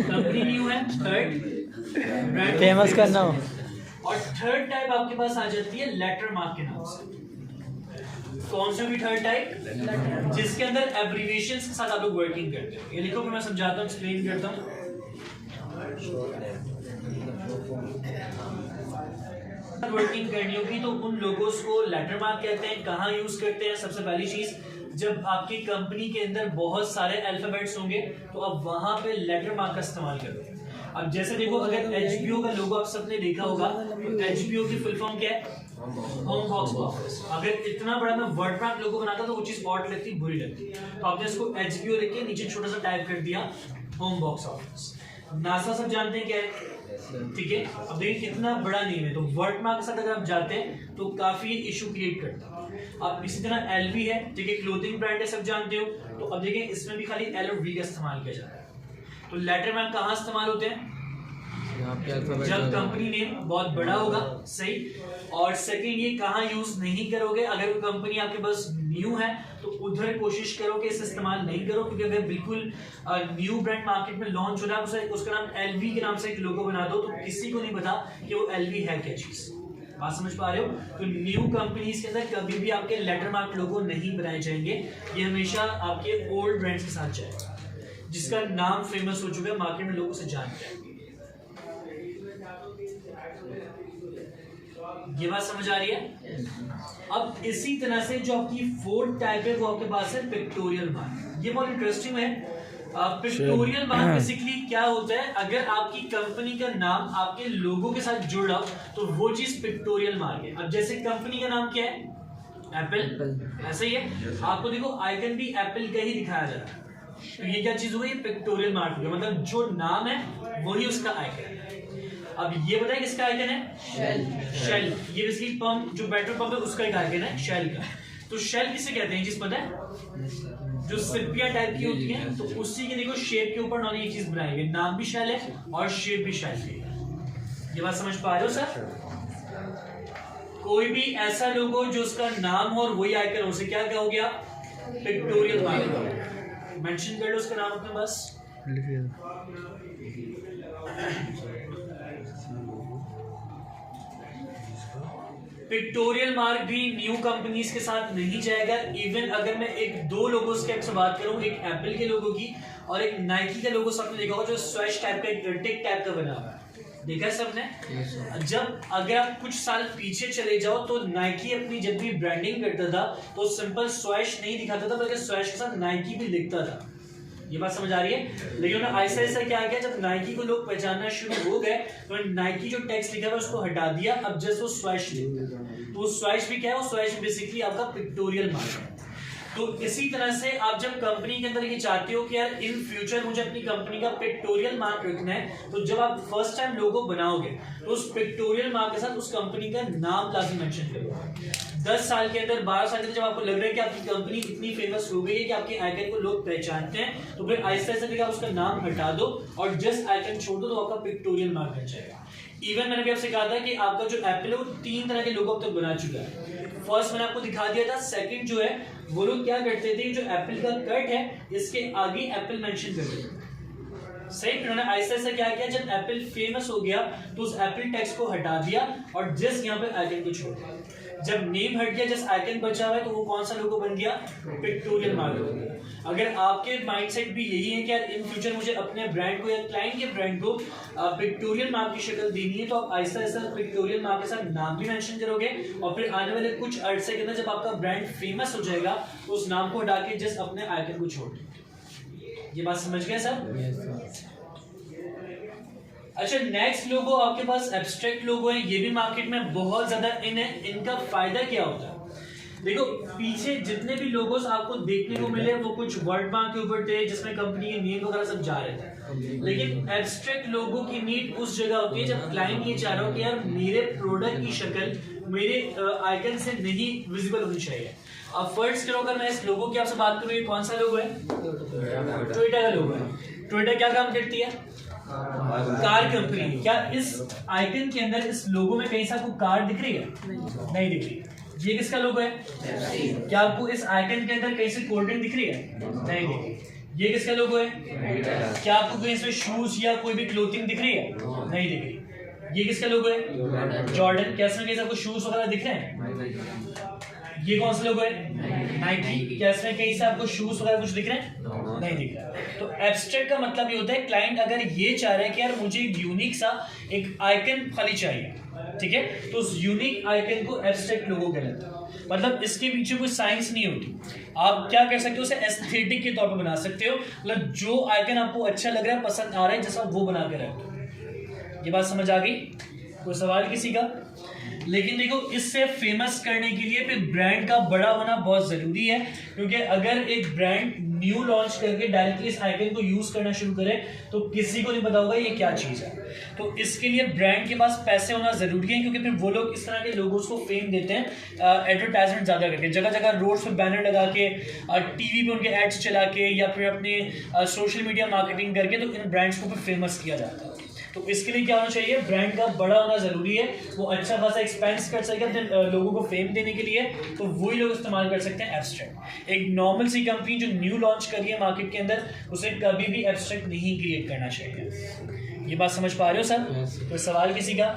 कंपनी न्यू है, थर्ड ब्रांड फेमस करना हो, और थर्ड टाइप आपके पास आ जाती है लेटर मार्क के नाम से। कौन सी भी थर्ड टाइप? जिसके अंदर एब्रिविएशंस के साथ आप लोग वर्किंग करते हो। ये लिखो, फिर मैं समझाता हूँ, एक्सप्लेन करता हूँ। वर्किंग करनी होगी तो उन लोगोस को लेटर मार्क कहते हैं। कहाँ यूज करते हैं? सबसे पहली चीज, जब आपकी कंपनी के अंदर बहुत सारे अल्फाबेट्स होंगे तो अब वहां पे लेटर मार्क का इस्तेमाल करो। अब जैसे देखो, अगर HBO का लोगो आप सबने देखा होगा तो HBO की फुल फॉर्म क्या है? Home box office. अगर इतना बड़ा मैं वर्ड मार्क लोगो बनाता तो वो चीज ऑड लगती, बुरी लगती, तो आपने इसको HBO लिख के नीचे छोटा सा टाइप कर दिया होम बॉक्स ऑफिस। नासा सब जानते हैं क्या है, ठीक है। अब देखिए कितना बड़ा नेम है, तो वर्ड मार्क के साथ अगर आप जाते हैं तो काफी इशू क्रिएट करता है। अब इसी तरह LV है, ठीक है, क्लोथिंग ब्रांड है, सब जानते हो। तो अब देखिए इसमें भी खाली L और V का इस्तेमाल किया जाता है। तो लेटर मार्क कहाँ इस्तेमाल होते हैं? जब कंपनी नेम बहुत बड़ा होगा, सही। और सेकंड, ये कहाँ यूज नहीं करोगे? अगर कंपनी आपके पास न्यू है तो उधर कोशिश करो कि इसे इस्तेमाल नहीं करो, क्योंकि अगर बिल्कुल न्यू ब्रांड मार्केट में लॉन्च हो रहा है उसका नाम LV के नाम से एक लोगो बना दो तो किसी को नहीं पता कि वो LV है क्या चीज। बात समझ पा रहे हो? तो न्यू कंपनीज के अंदर कभी भी आपके लेटर मार्क लोगो नहीं बनाए जाएंगे, ये हमेशा आपके ओल्ड ब्रांड्स के साथ जाएगा जिसका नाम फेमस हो चुका है, मार्केट में लोग उसे जानते हैं। ये बात समझ आ रही है? अब इसी तरह से जो आपकी फोर्थ टाइप है वो आपके पास है पिक्टोरियल मार्क। ये बहुत इंटरेस्टिंग है। पिक्टोरियल मार्क बेसिकली क्या होता है? अगर आपकी कंपनी का नाम आपके लोगो के साथ जुड़ रहा हो तो वो चीज पिक्टोरियल मार्क है। अब जैसे कंपनी का नाम क्या है? एप्पल, ऐसे ही है। आपको देखो आइकन भी एप्पल का ही दिखाया जा रहा है, तो ये क्या चीज हुई? पिक्टोरियल मार्क हुआ, मतलब जो नाम है वही उसका आइकन है। अब ये बताइए किसका आइकन है? शेल। ये बेसिकली पंप, जो पेट्रोल पंप है उसका एक आइकन है, शेल का। तो शेल किसे कहते हैं? चीज पता है? जो सिपिया टाइप की होती है, तो उसी के देखो शेप के ऊपर उन्होंने ये चीज बनाई है। नाम भी शेल है और शेप भी शेल की है। ये बात समझ पा रहे हो सर? कोई भी ऐसा लोगो जो उसका नाम हो और वही आइकन हो, उसे क्या कहोगे आप? Pictorial mark. मेंशन कर लो उसका नाम अपने पास। पिक्टोरियल मार्क भी न्यू कंपनीज के साथ नहीं जाएगा। इवन अगर मैं एक दो लोगोस की आपसे बात करूं, एक एप्पल के लोगो की और एक नाइकी का लोगो सबने देखा होगा, जो स्वैश टाइप का एक टिक टाइप का बना हुआ है, देखा है सबने। जब अगर आप कुछ साल पीछे चले जाओ तो नाइकी अपनी जब भी ब्रांडिंग करता था तो सिंपल स्वैश नहीं दिखाता था, बल्कि स्वैश के साथ नाइकी भी लिखता था। ये बात समझ आ रही है। लेकिन ऐसा ऐसा क्या किया, जब नाइकी को लोग पहचानना शुरू हो गए तो नाइकी जो टेक्स्ट लिखा है उसको हटा दिया, अब जस्ट वो स्वैश लिखता है। तो स्वैश भी क्या है, वो स्वैश बेसिकली आपका पिक्टोरियल मार्क है। तो इसी तरह से आप जब कंपनी के अंदर ये चाहते हो कि यार इन फ्यूचर मुझे अपनी कंपनी का पिक्टोरियल मार्क रखना है, तो जब आप फर्स्ट टाइम लोगो बनाओगे तो उस पिक्टोरियल मार्क के साथ उस कंपनी का नाम लाजमी मेंशन करो। 10 साल के अंदर, 12 साल के अंदर जब आपको लग रहा है कि आपकी कंपनी इतनी फेमस हो गई है कि आपके आइकन को लोग पहचानते हैं, तो फिर आहिस्ता आहिस्ता उसका नाम हटा दो और जस्ट आइकन छोड़ दो, तो आपका पिक्टोरियल मार्क बन जाएगा। इवन मैंने भी आपसे कहा था कि आपका जो एप्पल है वो 3 तरह के लोगो अब तक बना चुका है। फर्स्ट मैंने आपको दिखा दिया था। सेकंड जो है वो लोग क्या करते थे, जो एप्पल का कट है इसके आगे एप्पल मेंशन कर देते थे। सही, उन्होंने आहिस्ता आहिस्ता क्या किया, जब एप्पल फेमस हो गया तो उस एप्पल टेक्स्ट को हटा दिया और जस्ट यहाँ पे आइकन को छोड़ दिया। जब नेम हट गया, जस्ट आइकन बचा हुआ है, तो वो कौन सा लोगो बन गया, पिक्टोरियल मार्क हो गया। अगर आपके माइंडसेट भी यही है कि यार इन फ्यूचर मुझे अपने ब्रांड को या क्लाइंट के ब्रांड को पिक्टोरियल मार्क की शक्ल देनी है, तो आप आहिस्ता आहिस्ता पिक्टोरियल मार्क के साथ नाम भी मेंशन करोगे और फिर आने वाले कुछ अरसे के अंदर जब आपका ब्रांड फेमस हो जाएगा तो उस नाम को हटा के जस्ट अपने आइकन को छोड़ दो। ये बात समझ गए सर? अच्छा, नेक्स्ट लोगो आपके पास एब्स्ट्रैक्ट लोगो है। ये भी मार्केट में बहुत ज्यादा इन है। इनका फायदा क्या होता है, देखो पीछे जितने भी लोगोस आपको देखने को मिले वो कुछ वर्ड मार्क के ऊपर थे जिसमें कंपनी के नेम वगैरह सब जा रहे थे, लेकिन एब्स्ट्रैक्ट लोगो की नीड उस जगह होती है जब क्लाइंट ये चाह रहा हो कि यार मेरे प्रोडक्ट की शक्ल मेरे आइकन से नहीं विजिबल होनी चाहिए। अब फर्स्ट करो, अगर मैं इस लोगो की आपसे बात करूँ, ये कौन सा लोगो है, टोयोटा का लोगो है। टोयोटा क्या काम करती है, कार कंपनी। क्या इस आइकन के अंदर, इस लोगो में कहीं से आपको कार दिख रही है, नहीं दिख रही। ये किसका लोगो है, क्या आपको इस आइकन के अंदर कहीं से कोल्ड ड्रिंक दिख रही है, नहीं दिख रही। ये किसका लोगो है, क्या आपको कहीं से शूज या कोई भी क्लोथिंग दिख रही है, नहीं दिख रही। ये किसका लोगो है, जॉर्डन। क्या इसमें कहीं से आपको शूज वगैरह दिख रहे हैं। ये कौन सा लोगो है, नाइकी। क्या इसमें कहीं से आपको शूज वगैरह कुछ दिख रहे हैं, नहीं दिख रहा। तो एब्स्ट्रैक्ट का मतलब ये होता है, क्लाइंट अगर ये चाह रहे हैं कि यार मुझे एक यूनिक सा एक आइकन खाली चाहिए, ठीक है, तो उस यूनिक आइकन को एब्स्ट्रैक्ट लोगो कहलाता है। मतलब इसके पीछे कोई साइंस नहीं होती। आप क्या कर सकते हो, उसे एस्थेटिक के तौर पर बना सकते हो। मतलब जो आइकन आपको अच्छा लग रहा है, पसंद आ रहा है, जैसा वो बना के रखो। ये बात समझ आ गई? कोई सवाल किसी का? लेकिन देखो, इससे फेमस करने के लिए फिर ब्रांड का बड़ा होना बहुत जरूरी है, क्योंकि अगर एक ब्रांड न्यू लॉन्च करके डायरेक्टली इस आइकन को यूज करना शुरू करे तो किसी को नहीं पता होगा ये क्या चीज है। तो इसके लिए ब्रांड के पास पैसे होना जरूरी है, क्योंकि फिर वो लोग इस तरह के लोगोस को फेम देते हैं एडवर्टाइजमेंट ज्यादा करके, जगह जगह रोड्स पे बैनर लगा के, टीवी पे उनके एड्स चला के, या फिर अपने सोशल मीडिया मार्केटिंग करके, तो इन ब्रांड्स को फिर फेमस किया जाता है। तो इसके लिए क्या होना चाहिए, ब्रांड का बड़ा होना जरूरी है। वो अच्छा खासा एक्सपेंस कर सके अपने लोगों को फेम देने के लिए, तो वही लोग इस्तेमाल कर सकते हैं एब्स्ट्रैक्ट। एक नॉर्मल सी कंपनी जो न्यू लॉन्च कर रही है मार्केट के अंदर, उसे कभी भी एब्स्ट्रैक्ट नहीं क्रिएट करना चाहिए। ये बात समझ पा रहे हो सर? कोई सवाल किसी का?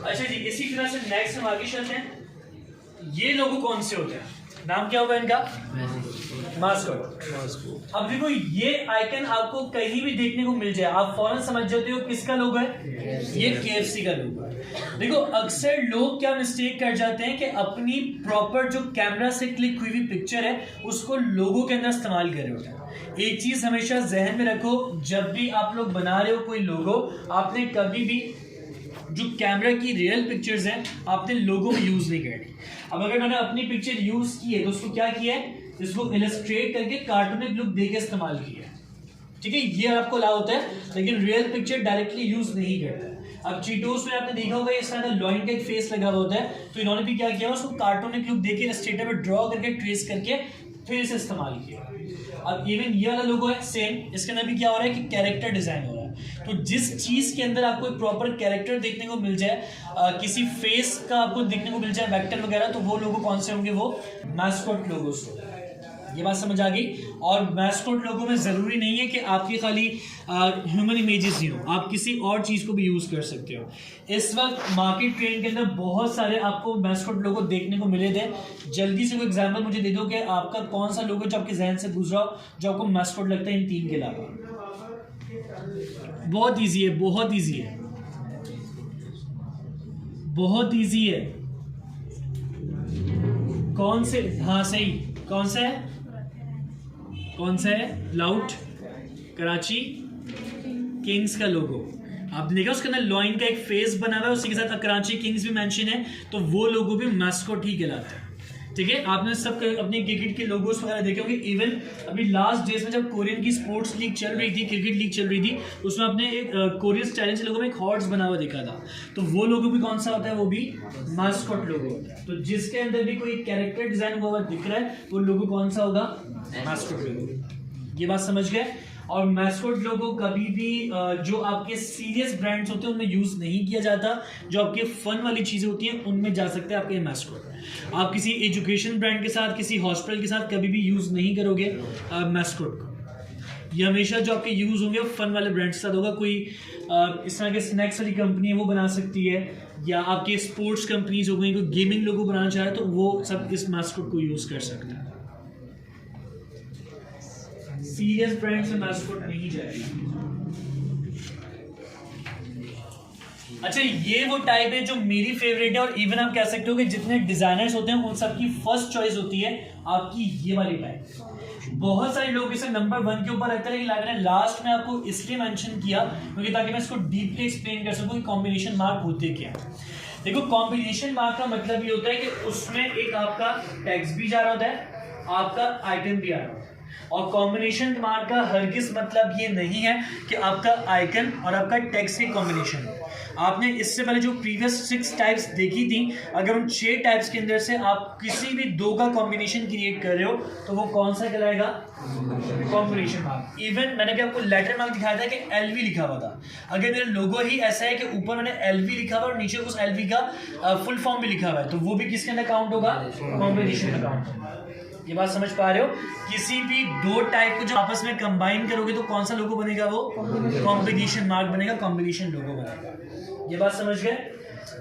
अच्छा जी, इसी तरह से नेक्स्ट हम आगे चलते हैं। ये लोगो कौन से होते हैं, नाम क्या होगा इनका, मास्कोट। अब देखो, ये आइकन आपको कहीं भी देखने को मिल जाए, आप फौरन समझ जाते हो किसका लोगो है, ये KFC का लोगो है। देखो, अक्सर लोग क्या मिस्टेक कर जाते हैं कि अपनी प्रॉपर जो कैमरा से क्लिक हुई हुई पिक्चर है उसको लोगो के अंदर इस्तेमाल कर रहे होते हैं। एक चीज हमेशा जहन में रखो, जब भी आप लोग बना रहे हो कोई लोगो, आपने कभी भी जो कैमरा की रियल पिक्चर्स हैं आपने लोगो में यूज नहीं करनी। अब अगर मैंने अपनी पिक्चर यूज की है तो उसको क्या किया है, इसको इलस्ट्रेट करके कार्टूनिक लुक देके इस्तेमाल किया है, ठीक है, ये आपको लाभ होता है। लेकिन रियल पिक्चर डायरेक्टली यूज नहीं करता है। अब चीटोस में आपने देखा होगा इस तरह का लॉइन का एक फेस लगा हुआ होता है, तो इन्होंने भी क्या किया, उसको कार्टूनिक लुक देके इलस्ट्रेटर में ड्रॉ करके ट्रेस करके फिर इसे इस्तेमाल किया। अब इवन ये वाला लोगो है सेम, इसके अंदर भी क्या हो रहा है कि कैरेक्टर डिजाइन हो रहा है। तो जिस चीज के अंदर आपको एक प्रॉपर कैरेक्टर देखने को मिल जाए, किसी फेस का आपको देखने को मिल जाए वेक्टर वगैरह, तो वो लोगो कौन से होंगे, वो मैस्कॉट लोगोस होंगे। ये बात समझ आ गई। और मैस्कॉट लोगों में ज़रूरी नहीं है कि आपकी खाली ह्यूमन इमेजेस ही हो, आप किसी और चीज़ को भी यूज़ कर सकते हो। इस वक्त मार्केट ट्रेंड के अंदर बहुत सारे आपको मैस्कॉट लोगो देखने को मिले थे। जल्दी से कोई एग्जांपल मुझे दे दो कि आपका कौन सा लोगो जो आपके जहन से गुजरा हो जो आपको मैस्कॉट लगता है इन 3 के अलावा। बहुत ईजी है, बहुत ईजी है, बहुत ईजी है। कौन से, हाँ सही, कौन सा है, कौन सा है? लाउट कराची किंग्स का लोगो। आपने देखा उसके अंदर लॉइन का एक फेस बना हुआ है, उसी के साथ कराची किंग्स भी मेंशन है, तो वो लोगो भी मैस्कॉट ही कहलाता है। ठीक है, आपने सब अपने क्रिकेट के लोगोस वगैरह देखे होंगे। इवन अभी लास्ट डेज में जब कोरियन की स्पोर्ट्स लीग चल रही थी, क्रिकेट लीग चल रही थी, उसमें आपने एक कोरियन चैलेंज लोगों में एक हॉर्स बना हुआ देखा था, तो वो लोगो भी कौन सा होता है? वो भी मैस्कॉट लोगो होता है। तो जिसके अंदर भी कोई कैरेक्टर डिजाइन हुआ दिख रहा है वो लोगो कौन सा होगा? मैस्कॉट लोगो। ये बात समझ गए। और मैस्कॉट लोगो कभी भी जो आपके सीरियस ब्रांड्स होते हैं उनमें यूज नहीं किया जाता, जो आपके फन वाली चीजें होती हैं उनमें जा सकते हैं आपके मैस्कॉट। आप किसी एजुकेशन ब्रांड के साथ, किसी हॉस्पिटल के साथ कभी भी यूज नहीं करोगे मैस्कॉट को। ये हमेशा जो आपके यूज होंगे फन वाले ब्रांड के साथ होगा। कोई इस तरह के स्नैक्स वाली कंपनी है वो बना सकती है, या आपके स्पोर्ट्स कंपनीज हो गई, कोई गेमिंग लोगो बनाना चाहे तो वो सब इस मैस्कॉट को यूज कर सकता है। सीरियस ब्रांड से मैस्कॉट नहीं जाएगा। अच्छा, ये वो टाइप है जो मेरी फेवरेट है, और इवन आप कह सकते हो कि जितने डिजाइनर्स होते हैं उन सबकी फर्स्ट चॉइस होती है आपकी ये वाली टाइप। बहुत सारे लोग इसे नंबर 1 के ऊपर रखते हैं, लेकिन मैंने लास्ट में आपको इसलिए मेंशन किया क्योंकि ताकि मैं इसको डीपली एक्सप्लेन कर सकूं कि कॉम्बिनेशन मार्क होते क्या है। देखो, कॉम्बिनेशन मार्क का मतलब ये होता है कि उसमें एक आपका टेक्स्ट भी जा रहा होता है, आपका आइकन भी आ रहा होता है। और कॉम्बिनेशन मार्क का हरगिज मतलब ये नहीं है कि आपका आइकन और आपका टेक्स्ट की कॉम्बिनेशन है। आपने इससे पहले जो प्रीवियस 6 टाइप्स देखी थी, अगर उन 6 टाइप्स के अंदर से आप किसी भी 2 का कॉम्बिनेशन क्रिएट कर रहे हो तो वो कौन सा कहलाएगा? Combination mark. इवन मैंने भी आपको लेटर मार्क दिखाया था कि LV लिखा हुआ था। अगर मेरा लोगो ही ऐसा है कि ऊपर मैंने LV लिखा हुआ और नीचे उस LV का फुल फॉर्म भी लिखा हुआ है, तो वो भी किसके अंदर काउंट होगा? कॉम्बिनेशन में काउंट होगा। ये बात समझ पा रहे हो? किसी भी 2 टाइप को जब आपस में कंबाइन करोगे तो कौन सा लोगो बनेगा? वो कॉम्बिनेशन मार्क बनेगा, कॉम्बिनेशन लोगो बनेगा। ये बात समझ गए?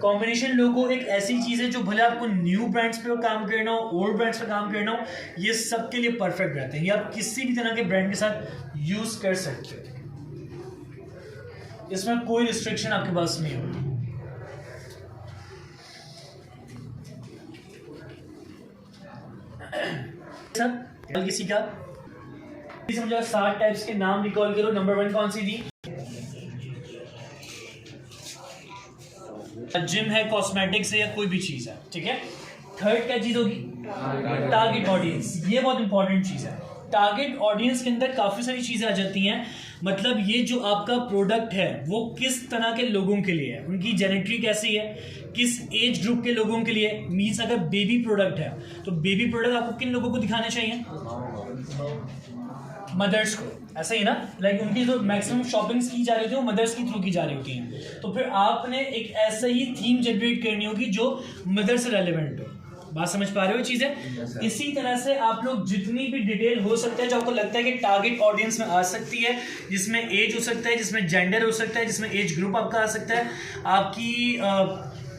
कॉम्बिनेशन लोगो एक ऐसी चीज है जो भले आपको न्यू ब्रांड्स पे काम करना हो, ओल्ड ब्रांड्स पे काम करना हो, ये सबके लिए परफेक्ट रहते हैं। ये आप किसी भी तरह के ब्रांड के साथ यूज कर सकते हो, इसमें कोई रिस्ट्रिक्शन आपके पास नहीं होगी। किसी का समझो 7 टाइप्स के नाम रिकॉल करो। नंबर 1 कौन सी थी? जिम है, कॉस्मेटिक्स है, या कोई भी चीज है। ठीक है। थर्ड क्या चीज होगी? Target audience. ये बहुत इंपॉर्टेंट चीज है। टारगेट ऑडियंस के अंदर काफी सारी चीजें आ जाती हैं। मतलब ये जो आपका प्रोडक्ट है वो किस तरह के लोगों के लिए है, उनकी जेनेट्री कैसी है, किस एज ग्रुप के लोगों के लिए। मीन्स अगर बेबी प्रोडक्ट है तो बेबी प्रोडक्ट आपको किन लोगों को दिखाने चाहिए? मदर्स को, ऐसा ही ना? लाइक उनकी जो मैक्सिमम शॉपिंग्स की जा रही होती है वो मदर्स के थ्रू की जा रही होती हैं। तो फिर आपने एक ऐसा ही थीम जनरेट करनी होगी जो मदर से रेलिवेंट हो। बात समझ पा रहे हो चीजें? इसी तरह से आप लोग जितनी भी डिटेल हो सकता है जो आपको लगता है कि टारगेट ऑडियंस में आ सकती है, जिसमें एज हो सकता है, जिसमें जेंडर हो सकता है, जिसमें एज ग्रुप आपका आ सकता है, आपकी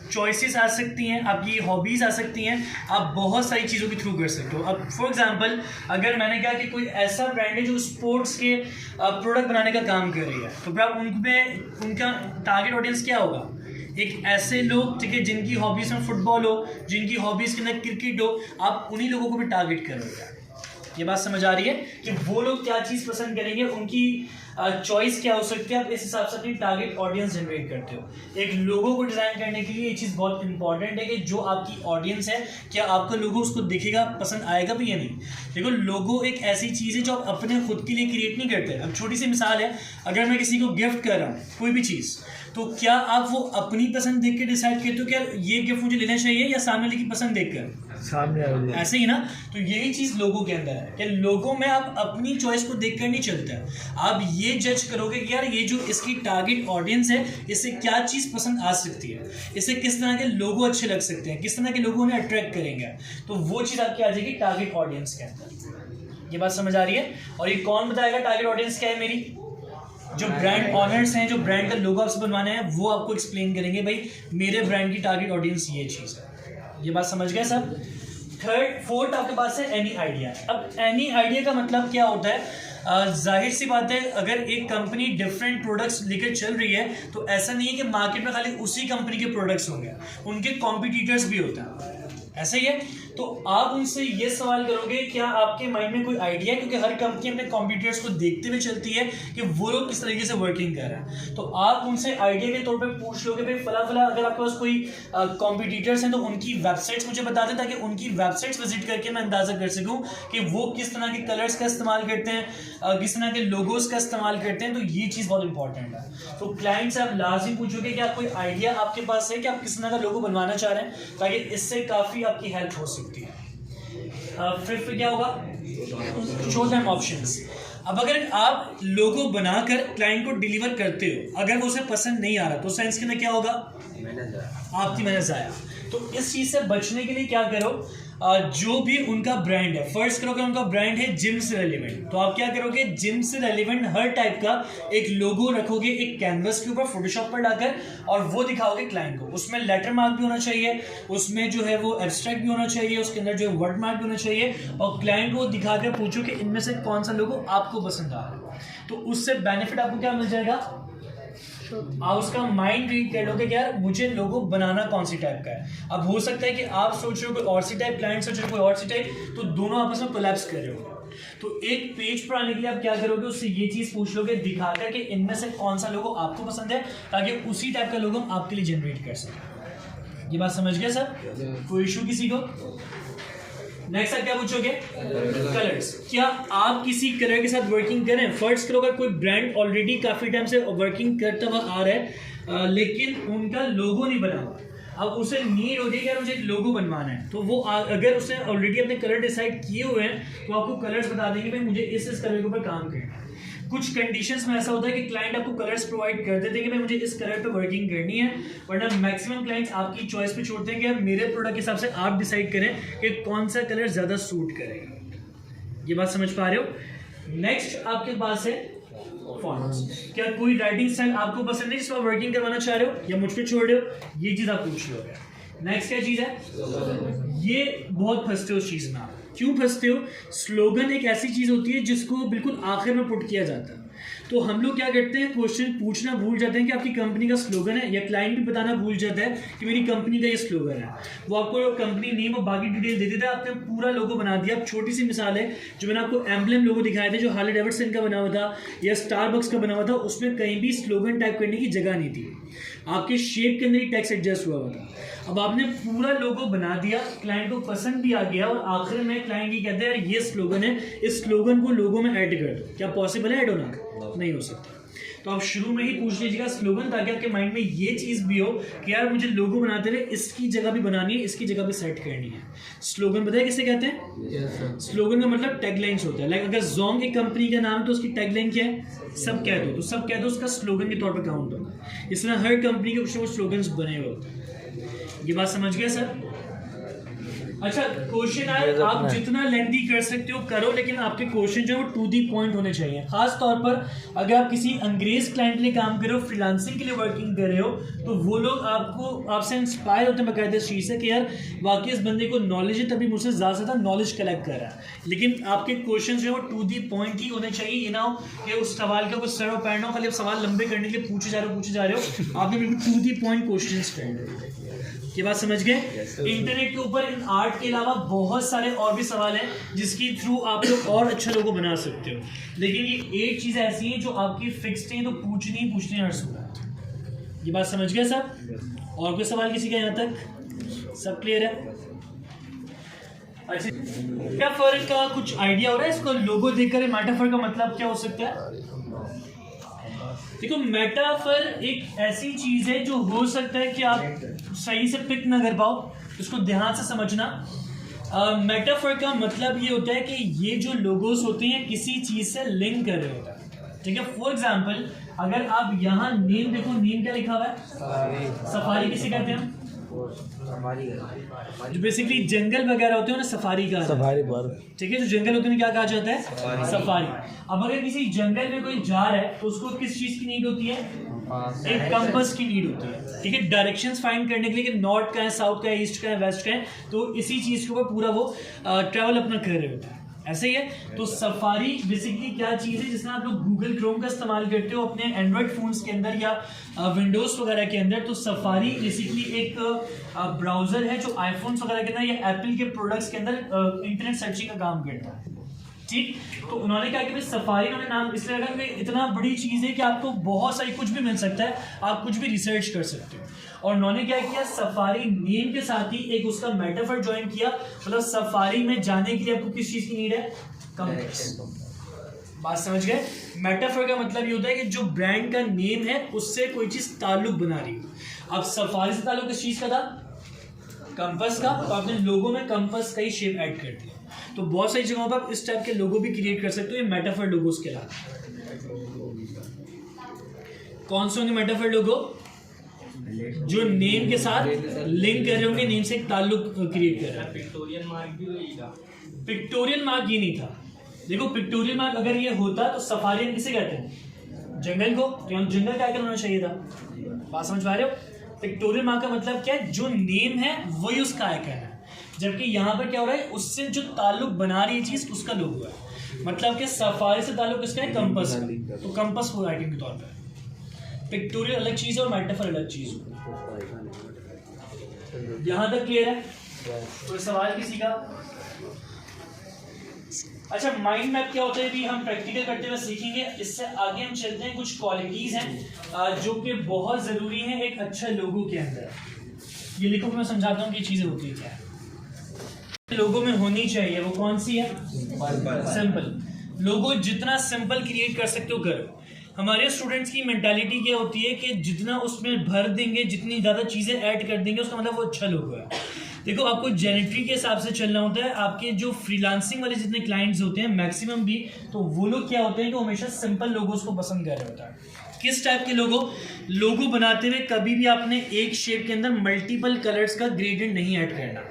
चॉइसेस आ सकती हैं, आपकी हॉबीज आ सकती हैं, आप बहुत सारी चीज़ों के थ्रू कर सकते हो। अब फॉर एग्जांपल अगर मैंने कहा कि कोई ऐसा ब्रांड है जो स्पोर्ट्स के प्रोडक्ट बनाने का काम कर रही है, तो फिर आप उनमें उनका टारगेट ऑडियंस क्या होगा? एक ऐसे लोग, ठीक है, जिनकी हॉबीज में फुटबॉल हो, जिनकी हॉबीज के अंदर क्रिकेट हो, आप उन्हीं लोगों को भी टारगेट करोगे। ये बात समझ आ रही है कि वो लोग क्या चीज़ पसंद करेंगे, उनकी चॉइस क्या हो सकती है, आप इस हिसाब से अपनी टारगेट ऑडियंस जनरेट करते हो। एक लोगो को डिज़ाइन करने के लिए ये चीज़ बहुत इंपॉर्टेंट है कि जो आपकी ऑडियंस है, क्या आपका लोगो उसको दिखेगा, पसंद आएगा भी या नहीं। देखो, लोगो एक ऐसी चीज़ है जो आप अपने खुद के लिए क्रिएट नहीं करते। अब छोटी सी मिसाल है, अगर मैं किसी को गिफ्ट कर रहा हूँ कोई भी चीज़, तो क्या आप वो अपनी पसंद देख के डिसाइड करते हो क्या ये गिफ्ट मुझे लेना चाहिए, या सामने वाले की पसंद देखकर? सामने ऐसे ही ना। तो यही चीज़ लोगों के अंदर है कि लोगों में आप अपनी चॉइस को देखकर नहीं चलते, आप ये जज करोगे कि यार ये जो इसकी टारगेट ऑडियंस है इससे क्या चीज़ पसंद आ सकती है, इससे किस तरह के लोगो अच्छे लग सकते हैं, किस तरह के लोगों उन्हें अट्रैक्ट करेंगे। तो वो चीज़ आपकी आ जाएगी टारगेट ऑडियंस के अंदर। ये बात समझ आ रही है? और ये कौन बताएगा टारगेट ऑडियंस क्या है मेरी? जो ब्रांड ऑनर्स हैं, जो ब्रांड का लोगो आपसे बनवाना है, वो आपको एक्सप्लेन करेंगे भाई मेरे ब्रांड की टारगेट ऑडियंस ये चीज़ है। ये बात समझ गए सब? थर्ड फोर्थ आपके पास है एनी आइडिया। अब एनी आइडिया का मतलब क्या होता है? जाहिर सी बात है, अगर एक कंपनी डिफरेंट प्रोडक्ट्स लेकर चल रही है तो ऐसा नहीं है कि मार्केट में खाली उसी कंपनी के प्रोडक्ट्स होंगे, उनके कॉम्पिटिटर्स भी होते हैं, ऐसा ही है। तो आप उनसे ये सवाल करोगे क्या आपके माइंड में कोई आइडिया है, क्योंकि हर कंपनी अपने कॉम्पिटिटर्स को देखते हुए चलती है कि वो लोग किस तरीके से वर्किंग कर रहे हैं। तो आप उनसे आइडिया के तौर पे पूछ लोगे भाई फला फला अगर आपके पास कोई कॉम्पिटिटर्स हैं तो उनकी वेबसाइट्स मुझे बता दें, ताकि उनकी वेबसाइट्स विजिट करके मैं अंदाजा कर सकूं कि वो किस तरह के कलर्स का इस्तेमाल करते हैं, किस तरह के लोगोस का इस्तेमाल करते हैं। तो ये चीज़ बहुत इंपॉर्टेंट है। तो क्लाइंट से आप लाजिम पूछोगे कि आप कोई आइडिया आपके पास है कि आप किस तरह का लोगो बनवाना चाह रहे हैं, ताकि इससे काफ़ी आपकी हेल्प हो सकती है। फिर क्या होगा? Show them options. अब अगर आप लोगो बनाकर क्लाइंट को डिलीवर करते हो, अगर वो उसे पसंद नहीं आ रहा तो सेंस के अंदर क्या होगा? आपकी मेहनत जाया। तो इस चीज़ से बचने के लिए क्या करो, जो भी उनका ब्रांड है, फर्स्ट करोगे उनका ब्रांड है जिम से रेलिवेंट, तो आप क्या करोगे? जिम से रेलिवेंट हर टाइप का एक लोगो रखोगे एक कैनवस के ऊपर फोटोशॉप पर डालकर, और वो दिखाओगे क्लाइंट को। उसमें लेटर मार्क भी होना चाहिए, उसमें जो है वो एब्स्ट्रैक्ट भी होना चाहिए, उसके अंदर जो है वर्ड मार्क भी होना चाहिए, और क्लाइंट को दिखाकर पूछो कि इनमें से कौन सा लोगो आपको पसंद आ रहा है। तो उससे बेनिफिट आपको क्या मिल जाएगा? आप उसका माइंड रीड कर लोगे कि यार मुझे लोगो बनाना कौन सी टाइप का है। अब हो सकता है कि आप सोच रहे हो कोई और सी टाइप, क्लाइंट सोच रहे हो कोई और सी टाइप, तो दोनों आपस में कोलैप्स कर रहे हो। तो एक पेज पर आने के लिए आप क्या करोगे? उससे ये चीज़ पूछ लोगे दिखाकर कि इनमें से कौन सा लोगो आपको पसंद है, ताकि उसी टाइप का लोगो आपके लिए जनरेट कर सकें। ये बात समझ गए सर? कोई इशू किसी को? नेक्स्ट आप क्या पूछोगे? कलर्स। क्या आप किसी कलर के साथ वर्किंग करें? फर्स्ट करो, अगर कोई ब्रांड ऑलरेडी काफ़ी टाइम से वर्किंग करता हुआ आ रहा है लेकिन उनका लोगो नहीं बना हुआ, अब उसे नीड होती है कि यार मुझे एक लोगो बनवाना है, तो वो अगर उसने ऑलरेडी अपने कलर डिसाइड किए हुए हैं तो आपको कलर्स बता देंगे भाई मुझे इस कलर के ऊपर काम करना है। कुछ कंडीशंस में ऐसा होता है कि क्लाइंट आपको कलर्स प्रोवाइड कर देते हैं कि भाई मुझे इस कलर पे वर्किंग करनी है, वरना मैक्सिमम क्लाइंट्स आपकी चॉइस पे छोड़ते हैं कि यार मेरे प्रोडक्ट के हिसाब से आप डिसाइड करें कि कौन सा कलर ज़्यादा सूट करेगा। ये बात समझ पा रहे हो? नेक्स्ट आपके पास है फॉन्ट्स। क्या कोई राइटिंग स्टाइल आपको पसंद है जिसको आप वर्किंग करवाना चाह रहे हो या मुझ पे छोड़ रहे हो? ये चीज़ आप पूछ लोगे। नेक्स्ट क्या चीज़ है? ये बहुत फंसते हो उस चीज़ में। आप क्यों फंसते हो? स्लोगन एक ऐसी चीज़ होती है जिसको बिल्कुल आखिर में पुट किया जाता है। तो हम लोग क्या करते हैं, क्वेश्चन पूछना भूल जाते हैं कि आपकी कंपनी का स्लोगन है, या क्लाइंट भी बताना भूल जाता है कि मेरी कंपनी का ये स्लोगन है। वो आपको कंपनी नेम और बाकी डिटेल दे देता है, आपने पूरा लोगो बना दिया। अब छोटी सी मिसाल है, जो मैंने आपको एम्बलम लोगो दिखाया था जो हार्ले डेविडसन का बना हुआ था या स्टारबक्स का बना हुआ था, उसमें कहीं भी स्लोगन टाइप करने की जगह नहीं थी, आपके शेप के अंदर ही टेक्स्ट एडजस्ट हुआ था। अब आपने पूरा लोगो बना दिया, क्लाइंट को पसंद भी आ गया, और आखिर में क्लाइंट ये कहते हैं यार ये स्लोगन है, इस स्लोगन को लोगो में ऐड कर दो। क्या पॉसिबल है ऐड होना? नहीं हो सकता। तो आप शुरू में ही पूछ लीजिएगा स्लोगन, ताकि आपके माइंड में ये चीज़ भी हो कि यार मुझे लोगो बनाते हुए इसकी जगह भी बनानी है, इसकी जगह भी सेट करनी है। स्लोगन बताया किसे कहते हैं? स्लोगन का मतलब टैगलाइंस होता है। लाइक अगर जोंग एक कंपनी का नाम है तो उसकी टैगलाइन क्या है? सब कह दो। तो सब कह दो उसका स्लोगन के तौर पर काउंट होगा। इस तरह हर कंपनी के कुछ स्लोगन्स बने हुए होते हैं। ये बात समझ गया सर? अच्छा, क्वेश्चन आए, आप जितना लेंथी कर सकते हो करो, लेकिन आपके क्वेश्चन जो है वो टू दी पॉइंट होने चाहिए। खास तौर पर अगर आप किसी अंग्रेज क्लाइंट के लिए काम कर रहे हो, फ्रीलांसिंग के लिए वर्किंग कर रहे हो, तो वो लोग आपसे इंस्पायर होते हैं बकायदा इस चीज़ से कि यार वाकई इस बंदे को नॉलेज है, तभी मुझसे ज़्यादा से ज़्यादा नॉलेज कलेक्ट कर रहा है। लेकिन आपके क्वेश्चन जो है वो टू दी पॉइंट ही होने चाहिए। ये ना हो कि उस सवाल का कुछ सर और पैर ना हो, खाली आप सवाल लंबे करने के लिए पूछे जा रहे हो। आपने बिल्कुल टू दी पॉइंट क्वेश्चन करना। ये बात समझ गए? इंटरनेट के ऊपर इन आर्ट के अलावा बहुत सारे और भी सवाल हैं जिसकी थ्रू आप लोग और अच्छा लोगो बना सकते हो, लेकिन ये एक चीज़ ऐसी है जो आपकी फिक्स्ड है, तो पूछनी हर सूरत। ये बात समझ गए सब? और कोई सवाल किसी का यहाँ तक? सब क्लियर है? अच्छा, क्या फर्क का कुछ आइडिया हो रहा है? इसको लोगो देखकर मेटाफर का मतलब क्या हो सकता है? देखो, मेटाफर एक ऐसी चीज़ है जो हो सकता है कि आप सही से पिक ना कर पाओ, उसको ध्यान से समझना। मेटाफर का मतलब ये होता है कि ये जो लोगोस होते हैं किसी चीज़ से लिंक कर रहे होते हैं, ठीक है। फॉर एग्जाम्पल, अगर आप यहाँ नेम देखो, नेम क्या लिखा हुआ है? सफारी किसे कहते हैं? जो बेसिकली जंगल वगैरह होते हैं उन्हें सफारी कहा जाता है। सफारी पर ठीक है, जो जंगल होते हैं क्या कहा जाता है? सफारी। अब अगर किसी जंगल में कोई जा रहा है तो उसको किस चीज़ की नीड होती है? एक कंपास की नीड होती है। ठीक है, डायरेक्शंस फाइंड करने के लिए कि नॉर्थ का है, साउथ का है, ईस्ट का है, वेस्ट का है, तो इसी चीज़ के ऊपर पूरा वो ट्रैवल अपना कर रहे होते हैं। ऐसे ही है। तो सफारी बेसिकली क्या चीज़ है जिसमें आप लोग गूगल क्रोम का इस्तेमाल करते हो अपने एंड्रॉयड फ़ोन्स के अंदर या विंडोज़ वगैरह के अंदर। तो सफारी बेसिकली एक ब्राउज़र है जो आईफोन्स वगैरह के अंदर या एप्पल के प्रोडक्ट्स के अंदर इंटरनेट सर्चिंग का काम करता है। ठीक, तो उन्होंने कहा कि भाई सफारी, उन्होंने नाम इसलिए रखा कि इतना बड़ी चीज़ है कि आपको बहुत सारी कुछ भी मिल सकता है, आप कुछ भी रिसर्च कर सकते हो। और उन्होंने क्या किया, सफारी नेम के साथ ही एक उसका मेटाफर ज्वाइन किया। मतलब सफारी में जाने के लिए आपको किस चीज़ की नीड है? कंपास। बात समझ गए? मेटाफर का मतलब ये होता है कि जो ब्रांड का नेम है उससे कोई चीज़ ताल्लुक बना रही है। अब सफारी से ताल्लुक किस चीज़ का था? कंपास का। तो आपने लोगो में कंपास का ही शेप ऐड कर दिया। तो बहुत सारी जगहों पर आप इस टाइप के लोगो भी क्रिएट कर सकते हो, ये मेटाफर लोगोस के अलावा। कौन से होंगे मेटाफर लोगो? जो नेम के साथ लिंक कर रहे होंगे, नेम से एक ताल्लुक क्रिएट कर रहे हैं। पिक्टोरियल मार्क ये नहीं था। देखो, पिक्टोरियल मार्क अगर ये होता तो सफारी किसे कहते हैं? जंगल को। तो हम जंगल का आइकन होना चाहिए था। बात समझ पा रहे हो? पिक्टोरियल मार्क का मतलब क्या है? जो नेम है वही उसका आइकन है, जबकि यहाँ पर क्या हो रहा है, उससे जो ताल्लुक बना रही है चीज उसका लोगो है। मतलब कि सफारी से ताल्लुक किसका है? कंपास का। तो कंपास को आइकन के तौर पर। पिक्टोरियल अलग चीज है और मेटाफर अलग चीज है। यहाँ तक क्लियर है? कोई सवाल किसी का? अच्छा, माइंड मैप क्या होता है भी हम प्रैक्टिकल करते हुए सीखेंगे। इससे आगे हम चलते हैं, कुछ क्वालिटीज हैं जो कि बहुत जरूरी हैं एक अच्छा लोगो के अंदर। ये लिखो, मैं समझाता हूँ कि ये चीजें होती है क्या है। लोगो में होनी चाहिए वो कौन सी है? सिंपल। लोगो जितना सिंपल क्रिएट कर सकते हो करो। हमारे स्टूडेंट्स की मेंटालिटी क्या होती है कि जितना उसमें भर देंगे, जितनी ज़्यादा चीज़ें ऐड कर देंगे, उसका मतलब वो अच्छा लोगो है। देखो, आपको जेनेट्री के हिसाब से चलना होता है। आपके जो फ्रीलांसिंग वाले जितने क्लाइंट्स होते हैं मैक्सिमम भी, तो वो लोग क्या होते हैं कि हमेशा सिंपल लोगोस को पसंद कर रहे होता है। किस टाइप के लोगो बनाते हुए कभी भी आपने एक शेप के अंदर मल्टीपल कलर्स का ग्रेडियंट नहीं ऐड करना।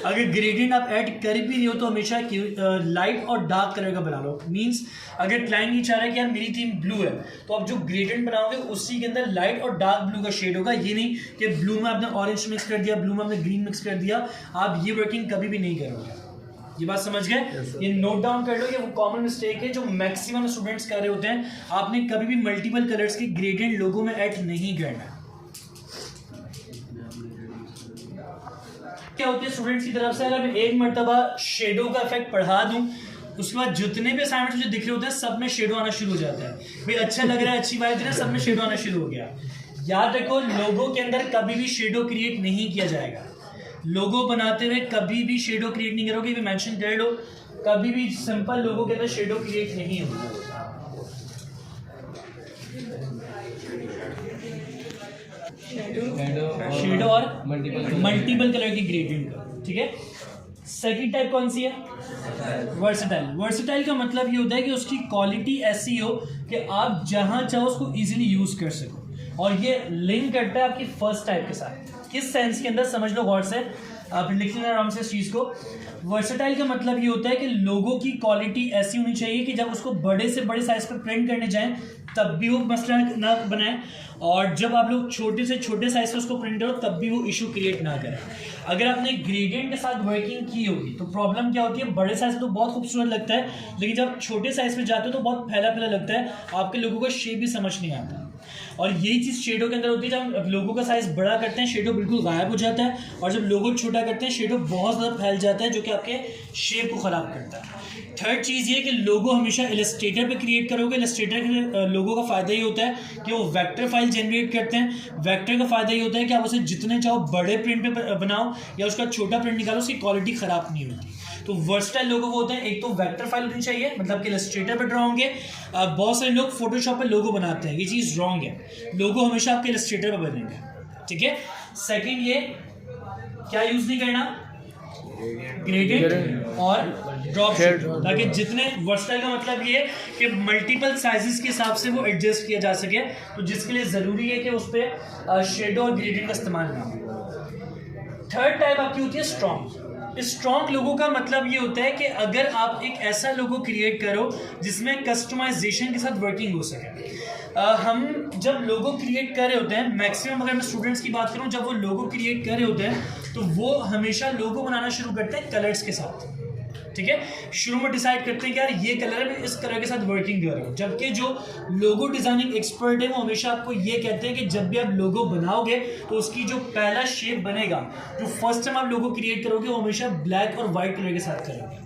अगर ग्रेडियंट आप ऐड कर भी रहे हो तो हमेशा लाइट और डार्क कलर का बना लो। मींस अगर क्लाइंट ये चाह रहा है कि यार मेरी थीम ब्लू है, तो आप जो ग्रेडियंट बनाओगे उसी के अंदर लाइट और डार्क ब्लू का शेड होगा। ये नहीं कि ब्लू में आपने ऑरेंज मिक्स कर दिया, ब्लू में आपने ग्रीन मिक्स कर दिया। आप ये वर्किंग कभी भी नहीं करोगे। ये बात समझ गए? ये नोट डाउन कर लो, ये वो कॉमन मिस्टेक है जो मैक्सिमम स्टूडेंट्स कर रहे होते हैं। आपने कभी भी मल्टीपल कलर्स के ग्रेडियंट लोगों में ऐड नहीं करना। क्या होती है स्टूडेंट्स की तरफ से, अगर मैं एक मरतबा शेडो का इफेक्ट पढ़ा दूं, उसके बाद जितने भी असाइनमेंट मुझे दिख रहे होते हैं सब में शेडो आना शुरू हो जाता है। भाई अच्छा लग रहा है, अच्छी वाइब दे रहा है, सब में शेडो आना शुरू हो गया। याद रखो, लोगो के अंदर कभी भी शेडो क्रिएट नहीं किया जाएगा। लोगो बनाते हुए कभी भी शेडो क्रिएट नहीं करोगे। भी मेंशन कर लो, कभी भी सिंपल लोगो के अंदर शेडो क्रिएट नहीं होगा। शेडो और मल्टीपल कलर की ग्रेडियंट का। ठीक है, सेकंड टाइप कौन सी है? वर्सेटाइल। वर्सेटाइल का मतलब ये होता है कि उसकी क्वालिटी ऐसी हो कि आप जहां चाहो उसको इजीली यूज कर सको। और ये लिंक करता है आपकी फर्स्ट टाइप के साथ। किस सेंस के अंदर समझ लो गौर से, आप लिख लेना आराम से इस चीज को। वर्सेटाइल का मतलब ये होता है कि लोगों की क्वालिटी ऐसी होनी चाहिए कि जब उसको बड़े से बड़े साइज पर प्रिंट करने जाएं तब भी वो मसला ना बनाए, और जब आप लोग छोटे से छोटे साइज पर उसको प्रिंट करो तब भी वो इशू क्रिएट ना करें। अगर आपने ग्रेडियंट के साथ वर्किंग की होगी तो प्रॉब्लम क्या होती है, बड़े साइज तो बहुत खूबसूरत लगता है, लेकिन जब छोटे साइज में जाते हो तो बहुत फैला फैला लगता है, आपके लोगों का शेप भी समझ नहीं आता। और यही चीज़ शेडो के अंदर होती है। जब लोगों का साइज बड़ा करते हैं शेडो बिल्कुल गायब हो जाता है, और जब लोगो छोटा करते हैं शेडो बहुत ज़्यादा फैल जाता है, जो कि आपके शेप को ख़राब करता है। थर्ड चीज़ ये कि लोगो हमेशा इलस्ट्रेटर पे क्रिएट करोगे। इलस्ट्रेटर के लोगो का फ़ायदा ये होता है कि वो वेक्टर फाइल जनरेट करते हैं। वेक्टर का फ़ायदा ये होता है कि आप उसे जितने चाहो बड़े प्रिंट पे बनाओ या उसका छोटा प्रिंट निकालो, उसकी क्वालिटी ख़राब नहीं होती। तो वर्सटाइल लोगो वो होते हैं, एक तो वेक्टर फाइल होनी चाहिए, मतलब कि इलस्ट्रेटर पे ड्रॉ होंगे। बहुत सारे लोग फोटोशॉप पे लोगो बनाते हैं, ये चीज़ रॉन्ग है। लोगो हमेशा आपके इलस्ट्रेटर पे बनेंगे। ठीक है। सेकंड, ये क्या यूज़ नहीं करना, ग्रेडियंट और ड्रॉप शेड, ताकि जितने वर्सटाइल का मतलब ये है कि मल्टीपल साइजेस के हिसाब से वो एडजस्ट किया जा सके। तो जिसके लिए ज़रूरी है कि उस पर शेडो और ग्रेडियंट का इस्तेमाल ना हो। थर्ड टाइप आपकी होती है स्ट्रॉन्ग। स्ट्रॉन्ग लोगो का मतलब ये होता है कि अगर आप एक ऐसा लोगो क्रिएट करो जिसमें कस्टमाइजेशन के साथ वर्किंग हो सके। हम जब लोगो क्रिएट कर रहे होते हैं, मैक्सिमम अगर मैं स्टूडेंट्स की बात करूं, जब वो लोगो क्रिएट कर रहे होते हैं तो वो हमेशा लोगो बनाना शुरू करते हैं कलर्स के साथ। ठीक है, शुरू में डिसाइड करते हैं कि यार ये कलर है, मैं इस कलर के साथ वर्किंग कर रहा हूँ। जबकि जो लोगो डिजाइनिंग एक्सपर्ट है वो हमेशा आपको ये कहते हैं कि जब भी आप लोगो बनाओगे तो उसकी जो पहला शेप बनेगा, जो फर्स्ट टाइम आप लोगो क्रिएट करोगे, वो हमेशा ब्लैक और व्हाइट कलर के साथ करोगे।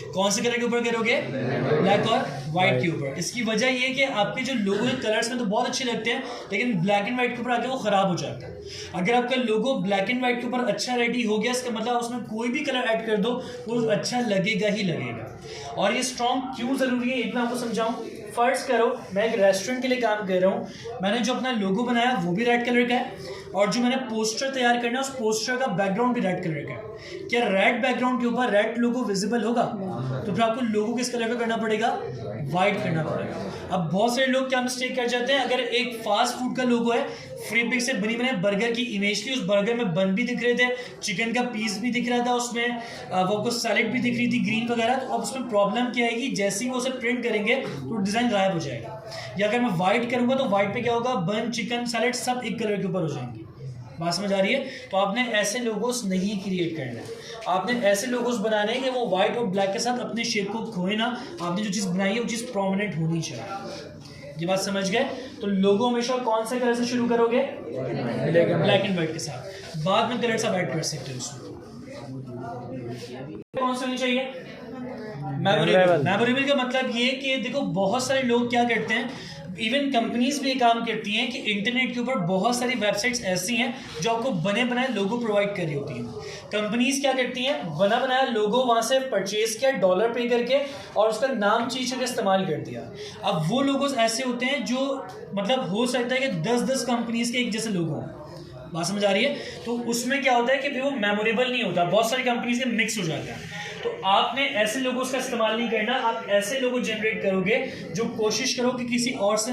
कौन से कलर के ऊपर करोगे? ब्लैक और व्हाइट के ऊपर। इसकी वजह ये है कि आपके जो लोगो है कलर्स में तो बहुत अच्छे लगते हैं, लेकिन ब्लैक एंड व्हाइट के ऊपर आके वो खराब हो जाता है। अगर आपका लोगो ब्लैक एंड व्हाइट के ऊपर अच्छा रेडी हो गया, इसका मतलब उसमें कोई भी कलर ऐड कर दो वो अच्छा लगेगा ही लगेगा। और ये स्ट्रॉन्ग क्यों ज़रूरी है, एक मैं आपको समझाऊँ। फर्ज करो मैं एक रेस्टोरेंट के लिए काम कर रहा हूँ, मैंने जो अपना लोगो बनाया वो भी रेड कलर का है, और जो मैंने पोस्टर तैयार करना है उस पोस्टर का बैकग्राउंड भी रेड कलर का है। क्या रेड बैकग्राउंड के ऊपर रेड लोगो विजिबल होगा? तो फिर आपको लोगो किस कलर का करना पड़ेगा? वाइट करना पड़ेगा। अब बहुत सारे लोग क्या मिस्टेक कर जाते हैं, अगर एक फास्ट फूड का लोगो है, फ्री पिक से बनी बने बर्गर की इमेज थी, उस बर्गर में बन भी दिख रहे थे, चिकन का पीस भी दिख रहा था, उसमें वो आपको सैलेड भी दिख रही थी ग्रीन वगैरह, तो अब उसमें प्रॉब्लम क्या आएगी, जैसे ही वो उसे प्रिंट करेंगे तो डिज़ाइन गायब हो जाएगा। या अगर मैं वाइट करूँगा तो वाइट पे क्या होगा, बन, चिकन, सैलेड सब एक कलर के ऊपर हो जाएंगे। बात समझ आ रही है? तो आपने ऐसे लोगोस नहीं क्रिएट करना है, आपने ऐसे लोगोस बनाने हैं कि वो व्हाइट और ब्लैक के साथ अपने शेप को खोए ना। आपने जो चीज़ बनाई है वो चीज़ प्रोमिनेंट होनी चाहिए। ये बात समझ गए? तो लोगो हमेशा कौन से कलर से शुरू करोगे? ब्लैक एंड व्हाइट के साथ, बाद में कलर सब ऐड कर सकते हो उसमें। कौन सा होनी चाहिए? मेमोरेबल। मेमोरेबल का मतलब ये कि देखो बहुत सारे लोग क्या करते हैं, इवन कंपनीज भी ये काम करती हैं कि इंटरनेट के ऊपर बहुत सारी वेबसाइट्स ऐसी हैं जो आपको बने बनाए लोगो प्रोवाइड कर रही होती हैं। कंपनीज क्या करती हैं, बना बनाया लोगो वहाँ से परचेज किया $, पे करके, और उसका नाम चेंज करके इस्तेमाल कर दिया। अब वो लोगोस ऐसे होते हैं जो मतलब हो सकता है कि 10-10 कंपनीज के एक जैसे लोगो हों। बात समझ आ रही है? तो उसमें क्या होता है कि वो मेमोरेबल नहीं होता, बहुत सारी कंपनीज के मिक्स हो जाता है। तो आपने ऐसे लोगों का इस्तेमाल नहीं करना, आप ऐसे लोगो जनरेट करोगे जो कोशिश करो कि किसी और से